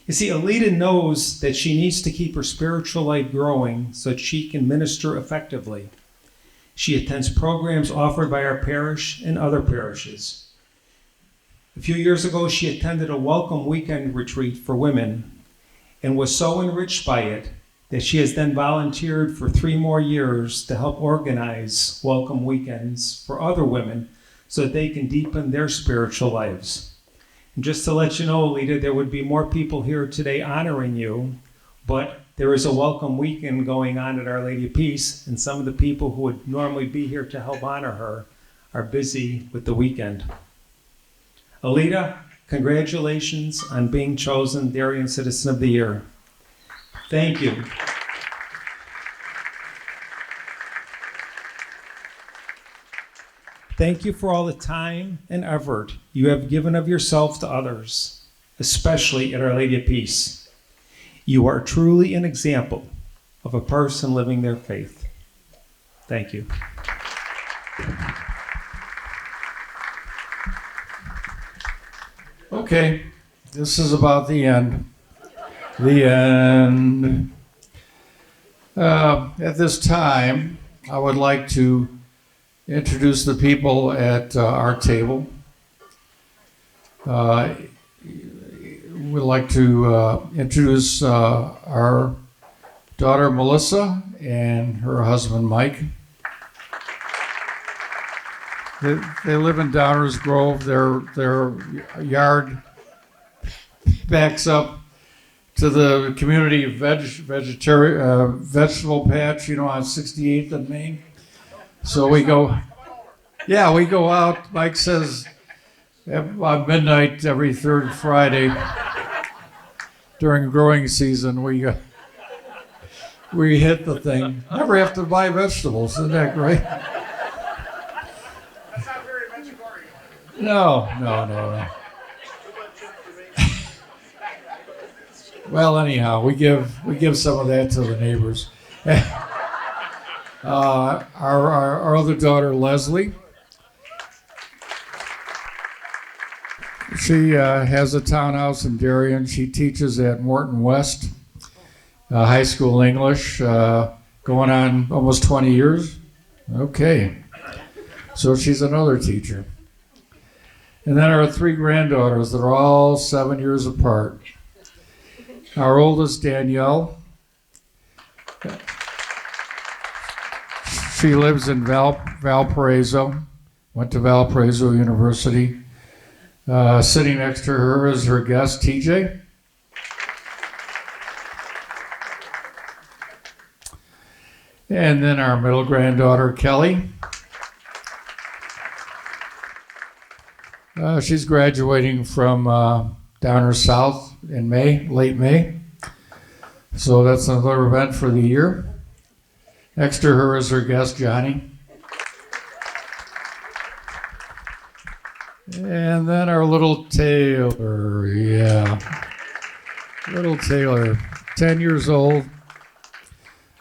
You see, Aleta knows that she needs to keep her spiritual life growing so that she can minister effectively. She attends programs offered by our parish and other parishes. A few years ago, she attended a welcome weekend retreat for women and was so enriched by it that she has then volunteered for 3 more years to help organize welcome weekends for other women so that they can deepen their spiritual lives. And just to let you know, Aleta, there would be more people here today honoring you, but there is a welcome weekend going on at Our Lady of Peace, and some of the people who would normally be here to help honor her are busy with the weekend. Aleta, congratulations on being chosen Darien Citizen of the Year. Thank you. Thank you for all the time and effort you have given of yourself to others, especially at Our Lady of Peace. You are truly an example of a person living their faith. Thank you. Okay, this is about the end. The end. At this time, I would like to introduce the people at our table. We'd like to introduce our daughter Melissa and her husband Mike. They live in Downers Grove. Their yard backs up to the community vegetable patch, on 68th and Main. So we go out. Mike says about midnight every third Friday during growing season, we hit the thing. Never have to buy vegetables. Isn't that great? That's not very vegetarian. No. Well, anyhow, we give some of that to the neighbors. Our other daughter, Leslie, she has a townhouse in Darien. She teaches at Morton West High School English, going on almost 20 years. Okay, so she's another teacher. And then our 3 granddaughters that are all 7 years apart. Our oldest, Danielle. She lives in Valparaiso, went to Valparaiso University. Sitting next to her is her guest, TJ. And then our middle granddaughter, Kelly. She's graduating from Downers South in May, late May. So that's another event for the year. Next to her is her guest, Johnny. And then our little Taylor, little Taylor, 10 years old,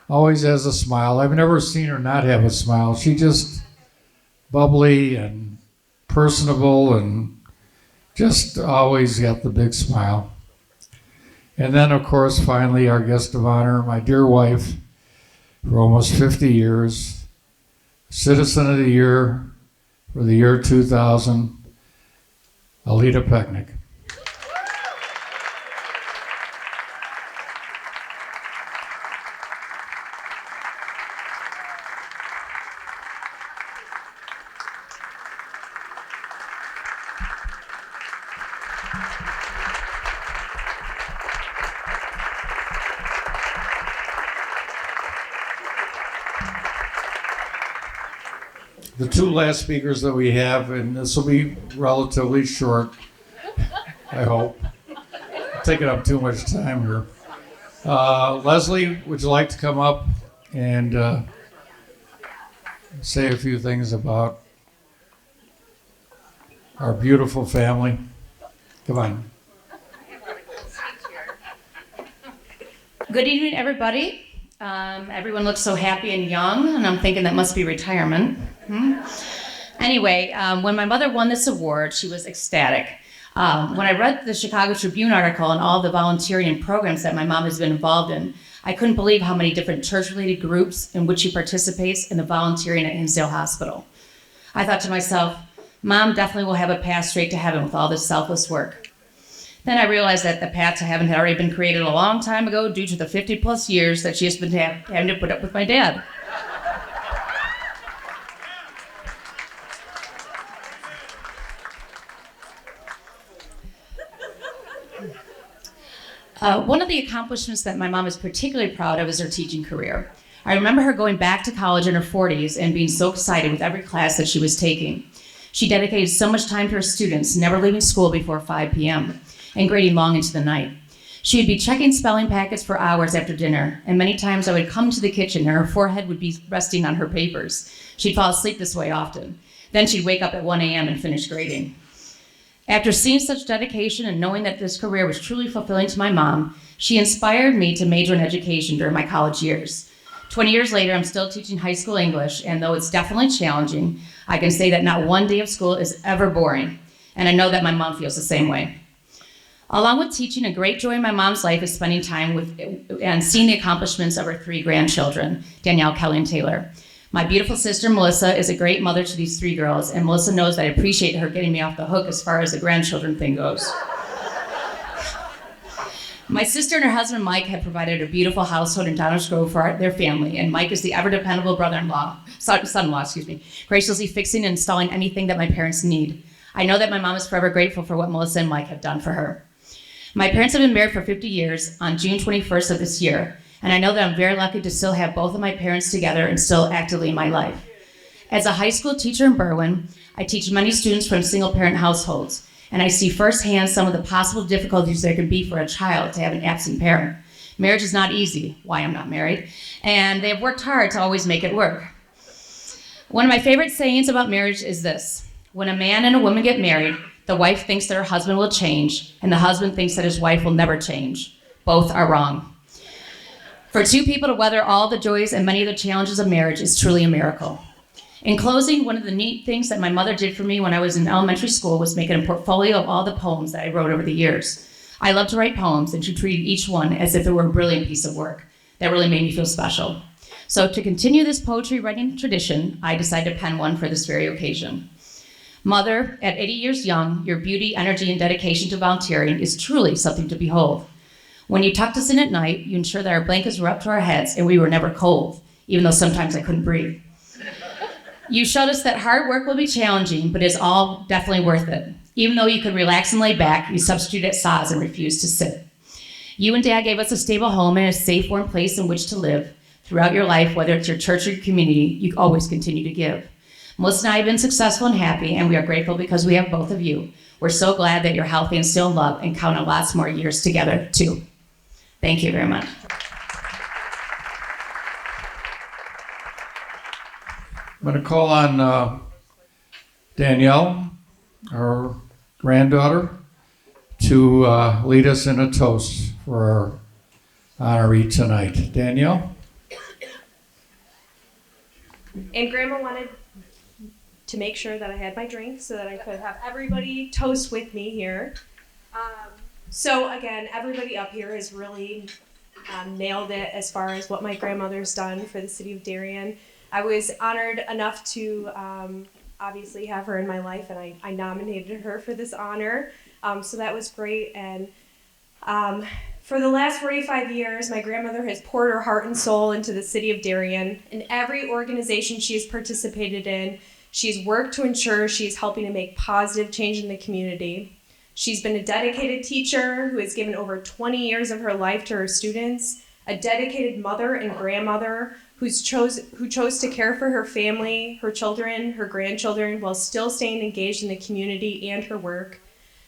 always has a smile. I've never seen her not have a smile. She just bubbly and personable, and Just always got the big smile. And then, of course, finally, our guest of honor, my dear wife, for almost 50 years, Citizen of the Year for the year 2000, Aleta Peknik. The two last speakers that we have, and this will be relatively short, I hope. I'm taking up too much time here. Leslie, would you like to come up and say a few things about our beautiful family? Come on. Good evening, everybody. Everyone looks so happy and young, and I'm thinking that must be retirement. Anyway, when my mother won this award, she was ecstatic. When I read the Chicago Tribune article and all the volunteering programs that my mom has been involved in, I couldn't believe how many different church-related groups in which she participates in the volunteering at Hinsdale Hospital. I thought to myself, Mom definitely will have a path straight to heaven with all this selfless work. Then I realized that the path to heaven had already been created a long time ago due to the 50-plus years that she has been having to put up with my dad. One of the accomplishments that my mom is particularly proud of is her teaching career. I remember her going back to college in her 40s and being so excited with every class that she was taking. She dedicated so much time to her students, never leaving school before 5 p.m. and grading long into the night. She would be checking spelling packets for hours after dinner, and many times I would come to the kitchen and her forehead would be resting on her papers. She'd fall asleep this way often. Then she'd wake up at 1 a.m. and finish grading. After seeing such dedication and knowing that this career was truly fulfilling to my mom, she inspired me to major in education during my college years. 20 years later, I'm still teaching high school English, and though it's definitely challenging, I can say that not one day of school is ever boring, and I know that my mom feels the same way. Along with teaching, a great joy in my mom's life is spending time with and seeing the accomplishments of her 3 grandchildren, Danielle, Kelly, and Taylor. My beautiful sister, Melissa, is a great mother to these 3 girls, and Melissa knows that I appreciate her getting me off the hook as far as the grandchildren thing goes. My sister and her husband, Mike, have provided a beautiful household in Downers Grove for their family, and Mike is the ever-dependable son-in-law, graciously fixing and installing anything that my parents need. I know that my mom is forever grateful for what Melissa and Mike have done for her. My parents have been married for 50 years on June 21st of this year, and I know that I'm very lucky to still have both of my parents together and still actively in my life. As a high school teacher in Berwyn, I teach many students from single-parent households, and I see firsthand some of the possible difficulties there can be for a child to have an absent parent. Marriage is not easy, why I'm not married, and they've worked hard to always make it work. One of my favorite sayings about marriage is this: when a man and a woman get married, the wife thinks that her husband will change, and the husband thinks that his wife will never change. Both are wrong. For 2 people to weather all the joys and many of the challenges of marriage is truly a miracle. In closing, one of the neat things that my mother did for me when I was in elementary school was make a portfolio of all the poems that I wrote over the years. I love to write poems, and she treated each one as if it were a brilliant piece of work. That really made me feel special. So to continue this poetry writing tradition, I decided to pen one for this very occasion. Mother, at 80 years young, your beauty, energy, and dedication to volunteering is truly something to behold. When you tucked us in at night, you ensured that our blankets were up to our heads and we were never cold, even though sometimes I couldn't breathe. You showed us that hard work will be challenging, but is all definitely worth it. Even though you could relax and lay back, you substituted saws and refused to sit. You and Dad gave us a stable home and a safe, warm place in which to live. Throughout your life, whether it's your church or your community, you always continue to give. Melissa and I have been successful and happy, and we are grateful because we have both of you. We're so glad that you're healthy and still in love and count on lots more years together, too. Thank you very much. I'm going to call on Danielle, our granddaughter, to lead us in a toast for our honoree tonight. Danielle? And Grandma wanted to make sure that I had my drink so that I could have everybody toast with me here. So again, everybody up here has really nailed it as far as what my grandmother's done for the city of Darien. I was honored enough to obviously have her in my life, and I nominated her for this honor. So that was great. And for the last 45 years, my grandmother has poured her heart and soul into the city of Darien. In every organization she has participated in, she's worked to ensure she's helping to make positive change in the community. She's been a dedicated teacher who has given over 20 years of her life to her students, a dedicated mother and grandmother who chose to care for her family, her children, her grandchildren, while still staying engaged in the community and her work.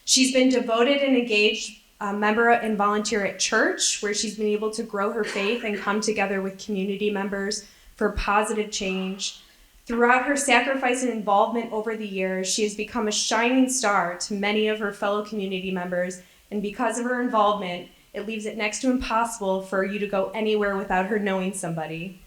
She's been devoted and engaged member and volunteer at church, where she's been able to grow her faith and come together with community members for positive change. Throughout her sacrifice and involvement over the years, she has become a shining star to many of her fellow community members, and because of her involvement, it leaves it next to impossible for you to go anywhere without her knowing somebody.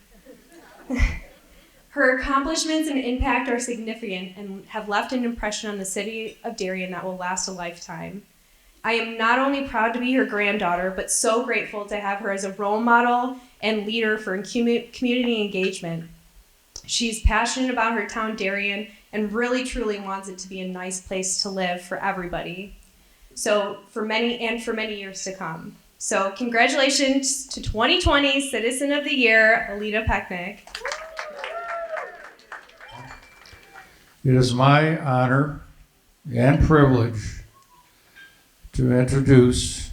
Her accomplishments and impact are significant and have left an impression on the city of Darien that will last a lifetime. I am not only proud to be her granddaughter, but so grateful to have her as a role model and leader for community engagement. She's passionate about her town, Darien, and really truly wants it to be a nice place to live for everybody. So for many years to come. So congratulations to 2020 Citizen of the Year, Aleta Peknik. It is my honor and privilege to introduce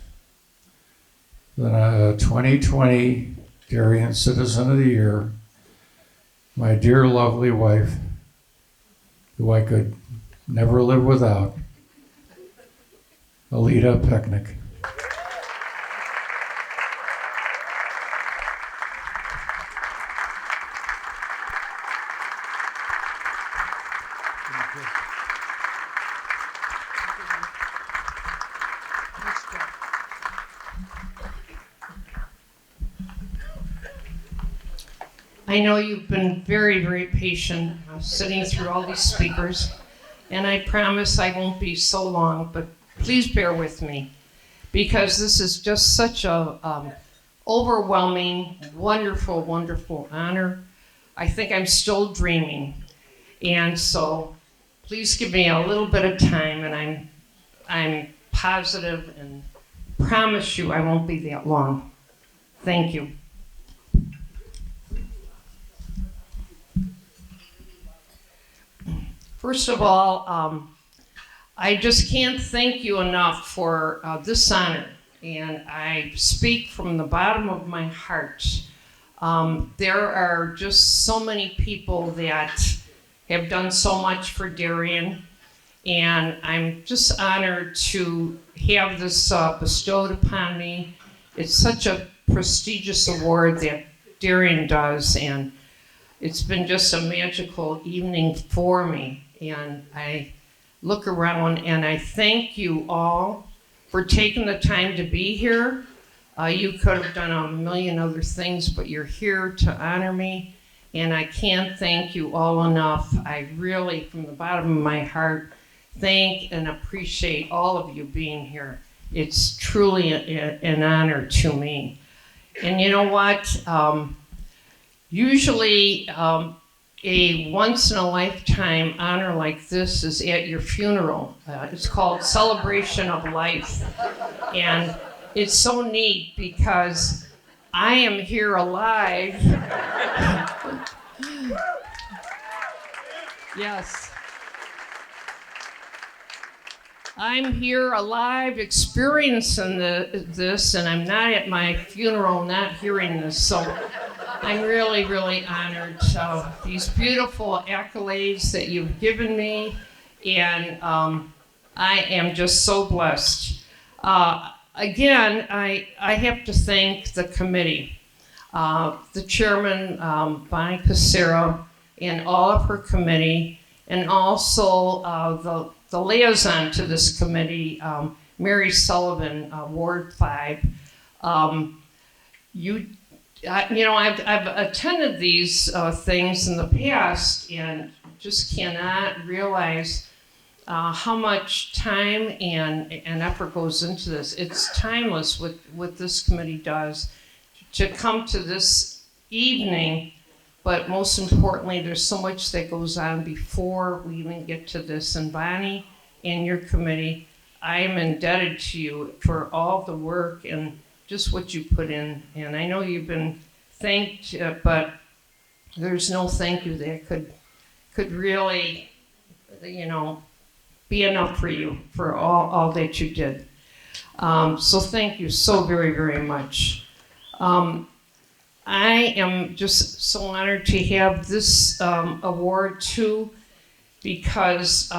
the 2020 Darien Citizen of the Year, my dear lovely wife, who I could never live without, Aleta Peknik. I know you've been very, very patient sitting through all these speakers, and I promise I won't be so long, but please bear with me, because this is just such a overwhelming, wonderful, wonderful honor. I think I'm still dreaming, and so please give me a little bit of time, and I'm positive and promise you I won't be that long. Thank you. First of all, I just can't thank you enough for this honor, and I speak from the bottom of my heart. There are just so many people that have done so much for Darien, and I'm just honored to have this bestowed upon me. It's such a prestigious award that Darien does, and it's been just a magical evening for me. And I look around and I thank you all for taking the time to be here. You could have done a million other things, but you're here to honor me. And I can't thank you all enough. I really, from the bottom of my heart, thank and appreciate all of you being here. It's truly an honor to me. And you know what? Usually, a once-in-a-lifetime honor like this is at your funeral. It's called Celebration of Life. And it's so neat because I am here alive. Yes. I'm here alive experiencing this, and I'm not at my funeral not hearing this. So I'm really, really honored. These beautiful accolades that you've given me, and I am just so blessed. Again, I have to thank the committee, the chairman, Bonnie Casera, and all of her committee, and also the liaison to this committee, Mary Sullivan, Ward 5. I've attended these things in the past, and just cannot realize how much time and effort goes into this. It's timeless what this committee does to come to this evening, but most importantly, there's so much that goes on before we even get to this. And Bonnie and your committee, I am indebted to you for all the work and just what you put in. And I know you've been thanked, but there's no thank you that could really, be enough for you for all that you did. So thank you so very, very much. I am just so honored to have this award too, because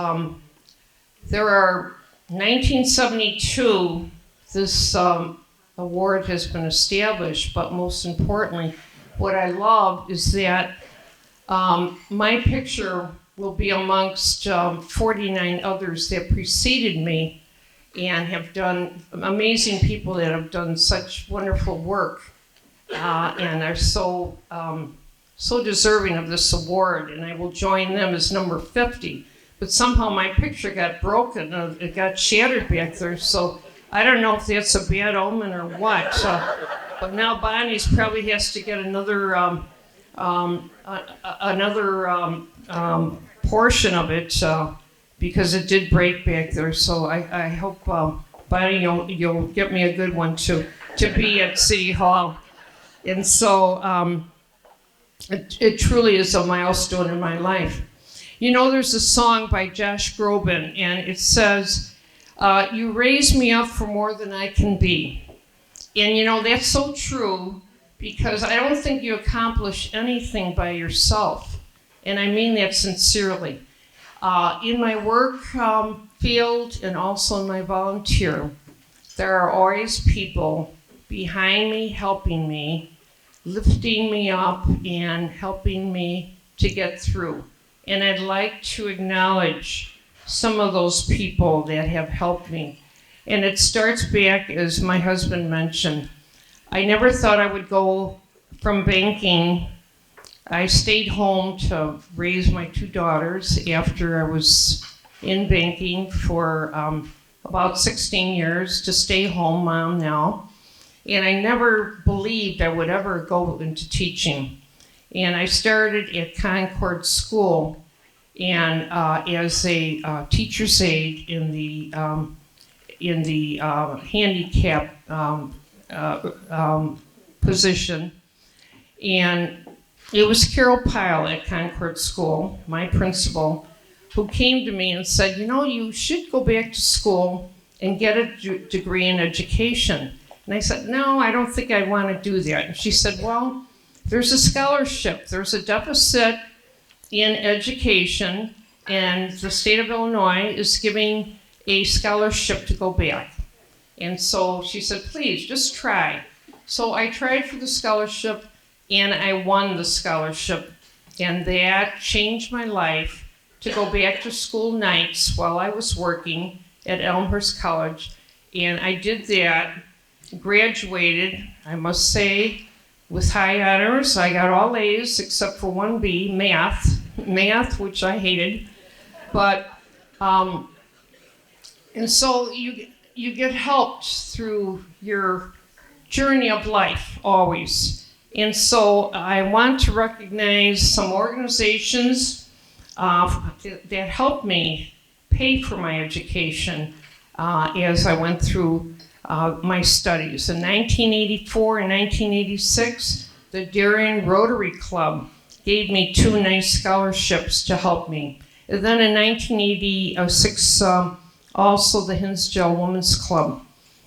there are 1972, this award has been established, but most importantly, what I love is that my picture will be amongst 49 others that preceded me and have done, amazing people that have done such wonderful work and are so deserving of this award, and I will join them as number 50. But somehow my picture got broken, it got shattered back there, so I don't know if that's a bad omen or what. But now Bonnie's probably has to get another portion of it because it did break back there. So I hope Bonnie, you'll get me a good one to be at City Hall. And so it truly is a milestone in my life. There's a song by Josh Groban, and it says, you raise me up for more than I can be. And that's so true, because I don't think you accomplish anything by yourself. And I mean that sincerely. In my work field and also in my volunteer, there are always people behind me, helping me, lifting me up, and helping me to get through. And I'd like to acknowledge some of those people that have helped me. And it starts back, as my husband mentioned. I never thought I would go from banking. I stayed home to raise my 2 daughters after I was in banking for about 16 years, to stay home mom now. And I never believed I would ever go into teaching. And I started at Concord School and as a teacher's aide in the handicap position. And it was Carol Pyle at Concord School, my principal, who came to me and said, you should go back to school and get a degree in education. And I said, no, I don't think I want to do that. And she said, well, there's a scholarship. There's a deficit in education, and the state of Illinois is giving a scholarship to go back. And so she said, please, just try. So I tried for the scholarship, and I won the scholarship. And that changed my life to go back to school nights while I was working at Elmhurst College. And I did that, graduated, I must say, with high honors. I got all A's except for 1 B, math, which I hated. But, and so you get helped through your journey of life, always. And so I want to recognize some organizations that helped me pay for my education as I went through my studies. In 1984 and 1986, the Darien Rotary Club gave me 2 nice scholarships to help me. And then in 1986, also the Hinsdale Women's Club.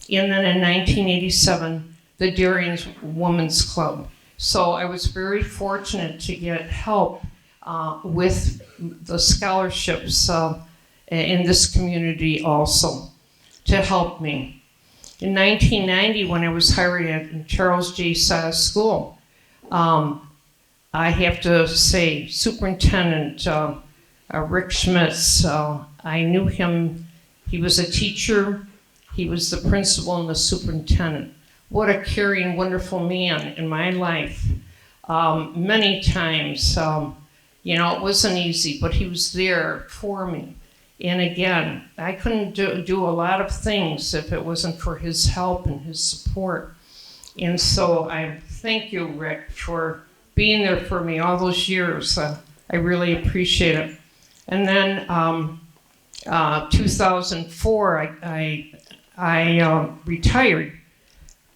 And then in 1987, the Darien Women's Club. So I was very fortunate to get help with the scholarships in this community also to help me. In 1990, when I was hired at Charles J. Sass School, I have to say, Superintendent Rick Schmitz, I knew him. He was a teacher. He was the principal and the superintendent. What a caring, wonderful man in my life. Many times, You know, it wasn't easy, but he was there for me. And again, I couldn't do a lot of things if it wasn't for his help and his support. And so I thank you, Rick, for being there for me all those years. I really appreciate it. And then 2004, I retired,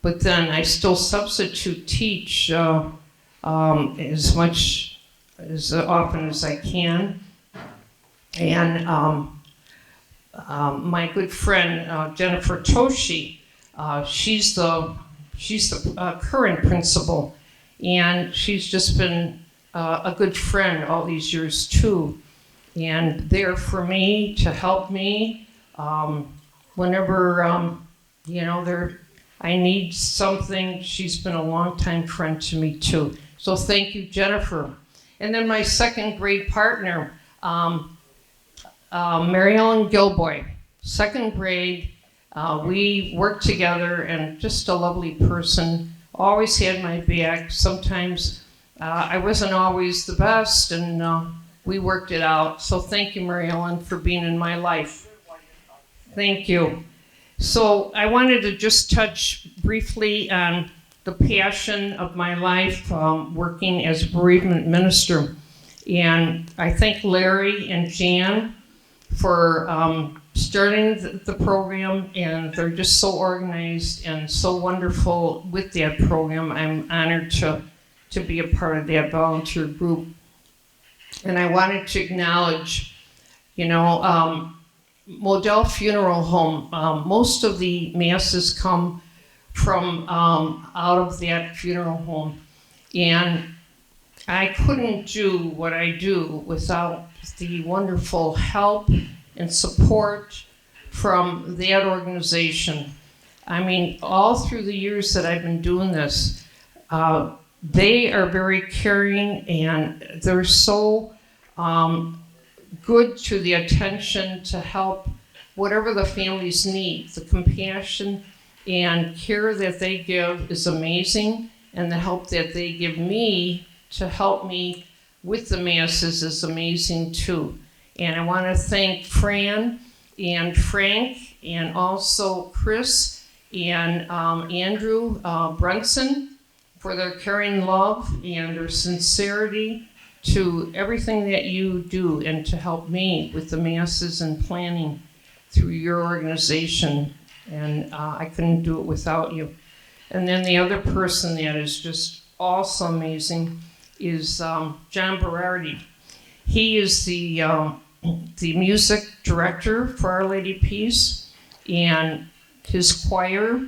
but then I still substitute teach as much, as often as I can. And my good friend Jennifer Toshi, she's the current principal, and she's just been a good friend all these years too, and there for me to help me whenever I need something. She's been a longtime friend to me too. So thank you, Jennifer. And then my second grade partner, Mary Ellen Gilboy, second grade. We worked together, and just a lovely person. Always had my back. Sometimes I wasn't always the best, and we worked it out. So thank you, Mary Ellen, for being in my life. Thank you. So I wanted to just touch briefly on the passion of my life working as a bereavement minister. And I thank Larry and Jan for starting the program, and they're just so organized and so wonderful with that program. I'm honored to be a part of that volunteer group. And I wanted to acknowledge, Model Funeral Home. Most of the masses come from out of that funeral home. And I couldn't do what I do without the wonderful help and support from that organization. I mean, all through the years that I've been doing this, they are very caring, and they're so good to the attention to help whatever the families need. The compassion and care that they give is amazing, and the help that they give me to help me with the masses is amazing too. And I want to thank Fran and Frank and also Chris and Andrew Brunson for their caring love and their sincerity to everything that you do, and to help me with the masses and planning through your organization. And I couldn't do it without you. And then the other person that is just also amazing is John Berardi. He is the music director for Our Lady Peace, and his choir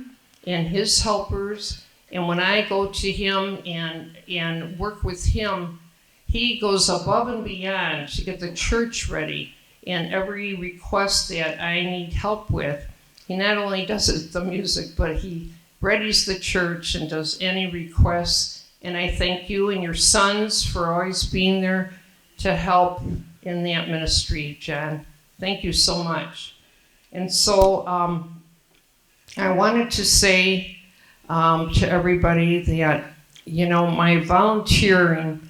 and his helpers. And when I go to him and work with him, he goes above and beyond to get the church ready, and every request that I need help with, he not only does the music, but he readies the church and does any requests. And I thank you and your sons for always being there to help in that ministry, John. Thank you so much. And so I wanted to say to everybody that, my volunteering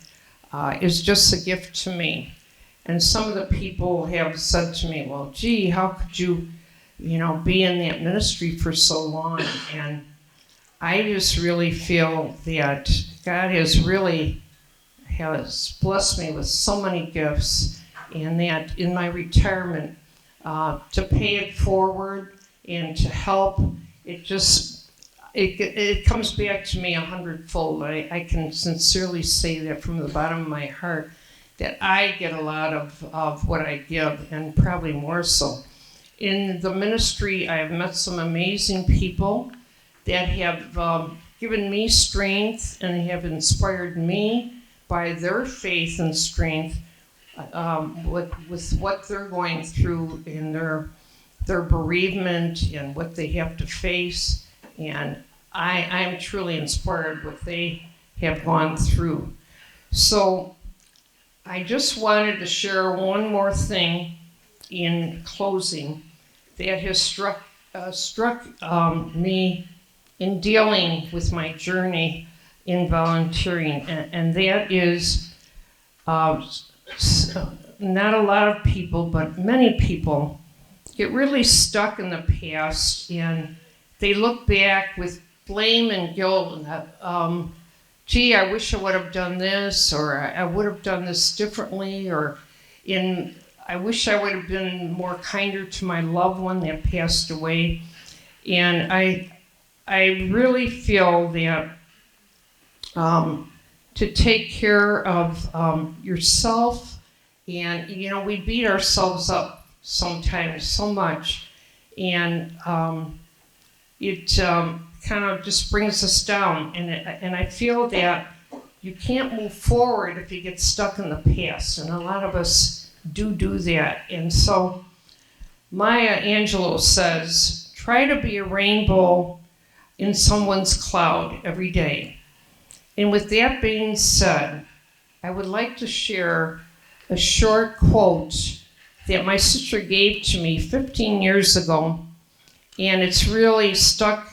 is just a gift to me. And some of the people have said to me, well, gee, how could you, be in that ministry for so long? And I just really feel that God has blessed me with so many gifts, and that in my retirement, to pay it forward and to help, it comes back to me 100-fold. I can sincerely say that from the bottom of my heart, that I get a lot of what I give, and probably more so. In the ministry, I have met some amazing people that have given me strength, and have inspired me by their faith and strength with what they're going through in their bereavement and what they have to face. And I'm truly inspired what they have gone through. So I just wanted to share one more thing in closing that has struck me in dealing with my journey in volunteering, and that is not a lot of people, but many people get really stuck in the past, and they look back with blame and guilt and gee, I wish I would have done this, or I would have done this differently, or I wish I would have been more kinder to my loved one that passed away. And I really feel that to take care of yourself, and we beat ourselves up sometimes so much, and it kind of just brings us down. And I feel that you can't move forward if you get stuck in the past, and a lot of us do that. And so Maya Angelou says, try to be a rainbow in someone's cloud every day. And with that being said, I would like to share a short quote that my sister gave to me 15 years ago, and it's really stuck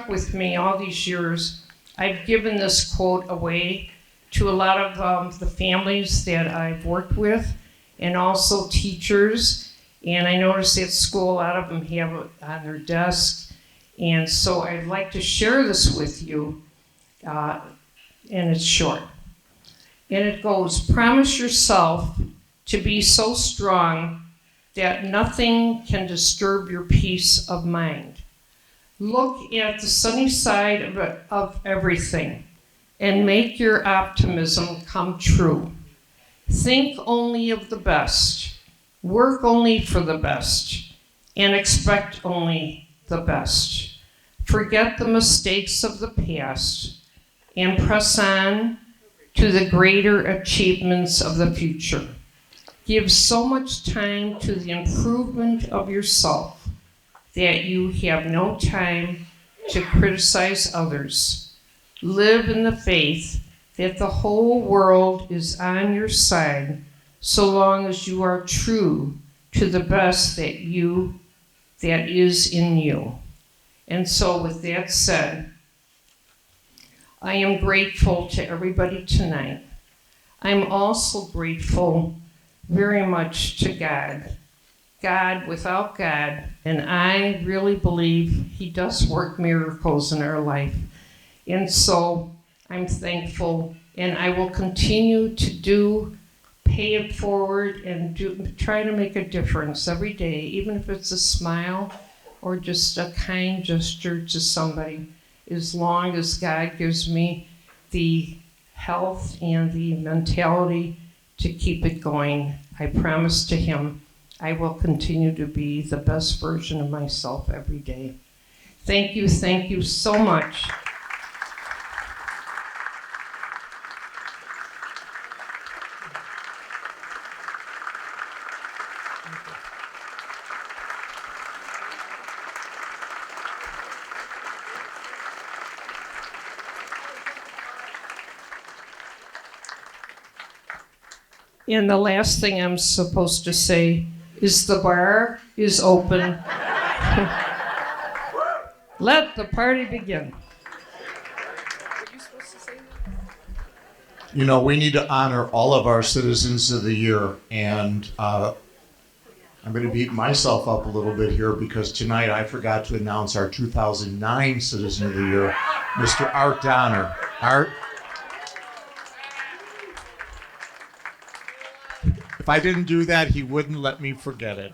with me all these years. I've given this quote away to a lot of the families that I've worked with, and also teachers. And I notice at school a lot of them have it on their desk. And so I'd like to share this with you, and it's short. And it goes, promise yourself to be so strong that nothing can disturb your peace of mind. Look at the sunny side of everything and make your optimism come true. Think only of the best, work only for the best, and expect only the best. Forget the mistakes of the past and press on to the greater achievements of the future. Give so much time to the improvement of yourself that you have no time to criticize others. Live in the faith that the whole world is on your side so long as you are true to the best that is in you. And so with that said, I am grateful to everybody tonight. I'm also grateful very much to God. God, without God, and I really believe He does work miracles in our life. And so I'm thankful, and I will continue to pay it forward and try to make a difference every day, even if it's a smile or just a kind gesture to somebody, as long as God gives me the health and the mentality to keep it going. I promise to Him I will continue to be the best version of myself every day. Thank you so much. And the last thing I'm supposed to say is the bar is open. Let the party begin. You know, we need to honor all of our Citizens of the Year, and I'm going to beat myself up a little bit here because tonight I forgot to announce our 2009 Citizen of the Year, Mr. Art Donner. Art? If I didn't do that, he wouldn't let me forget it.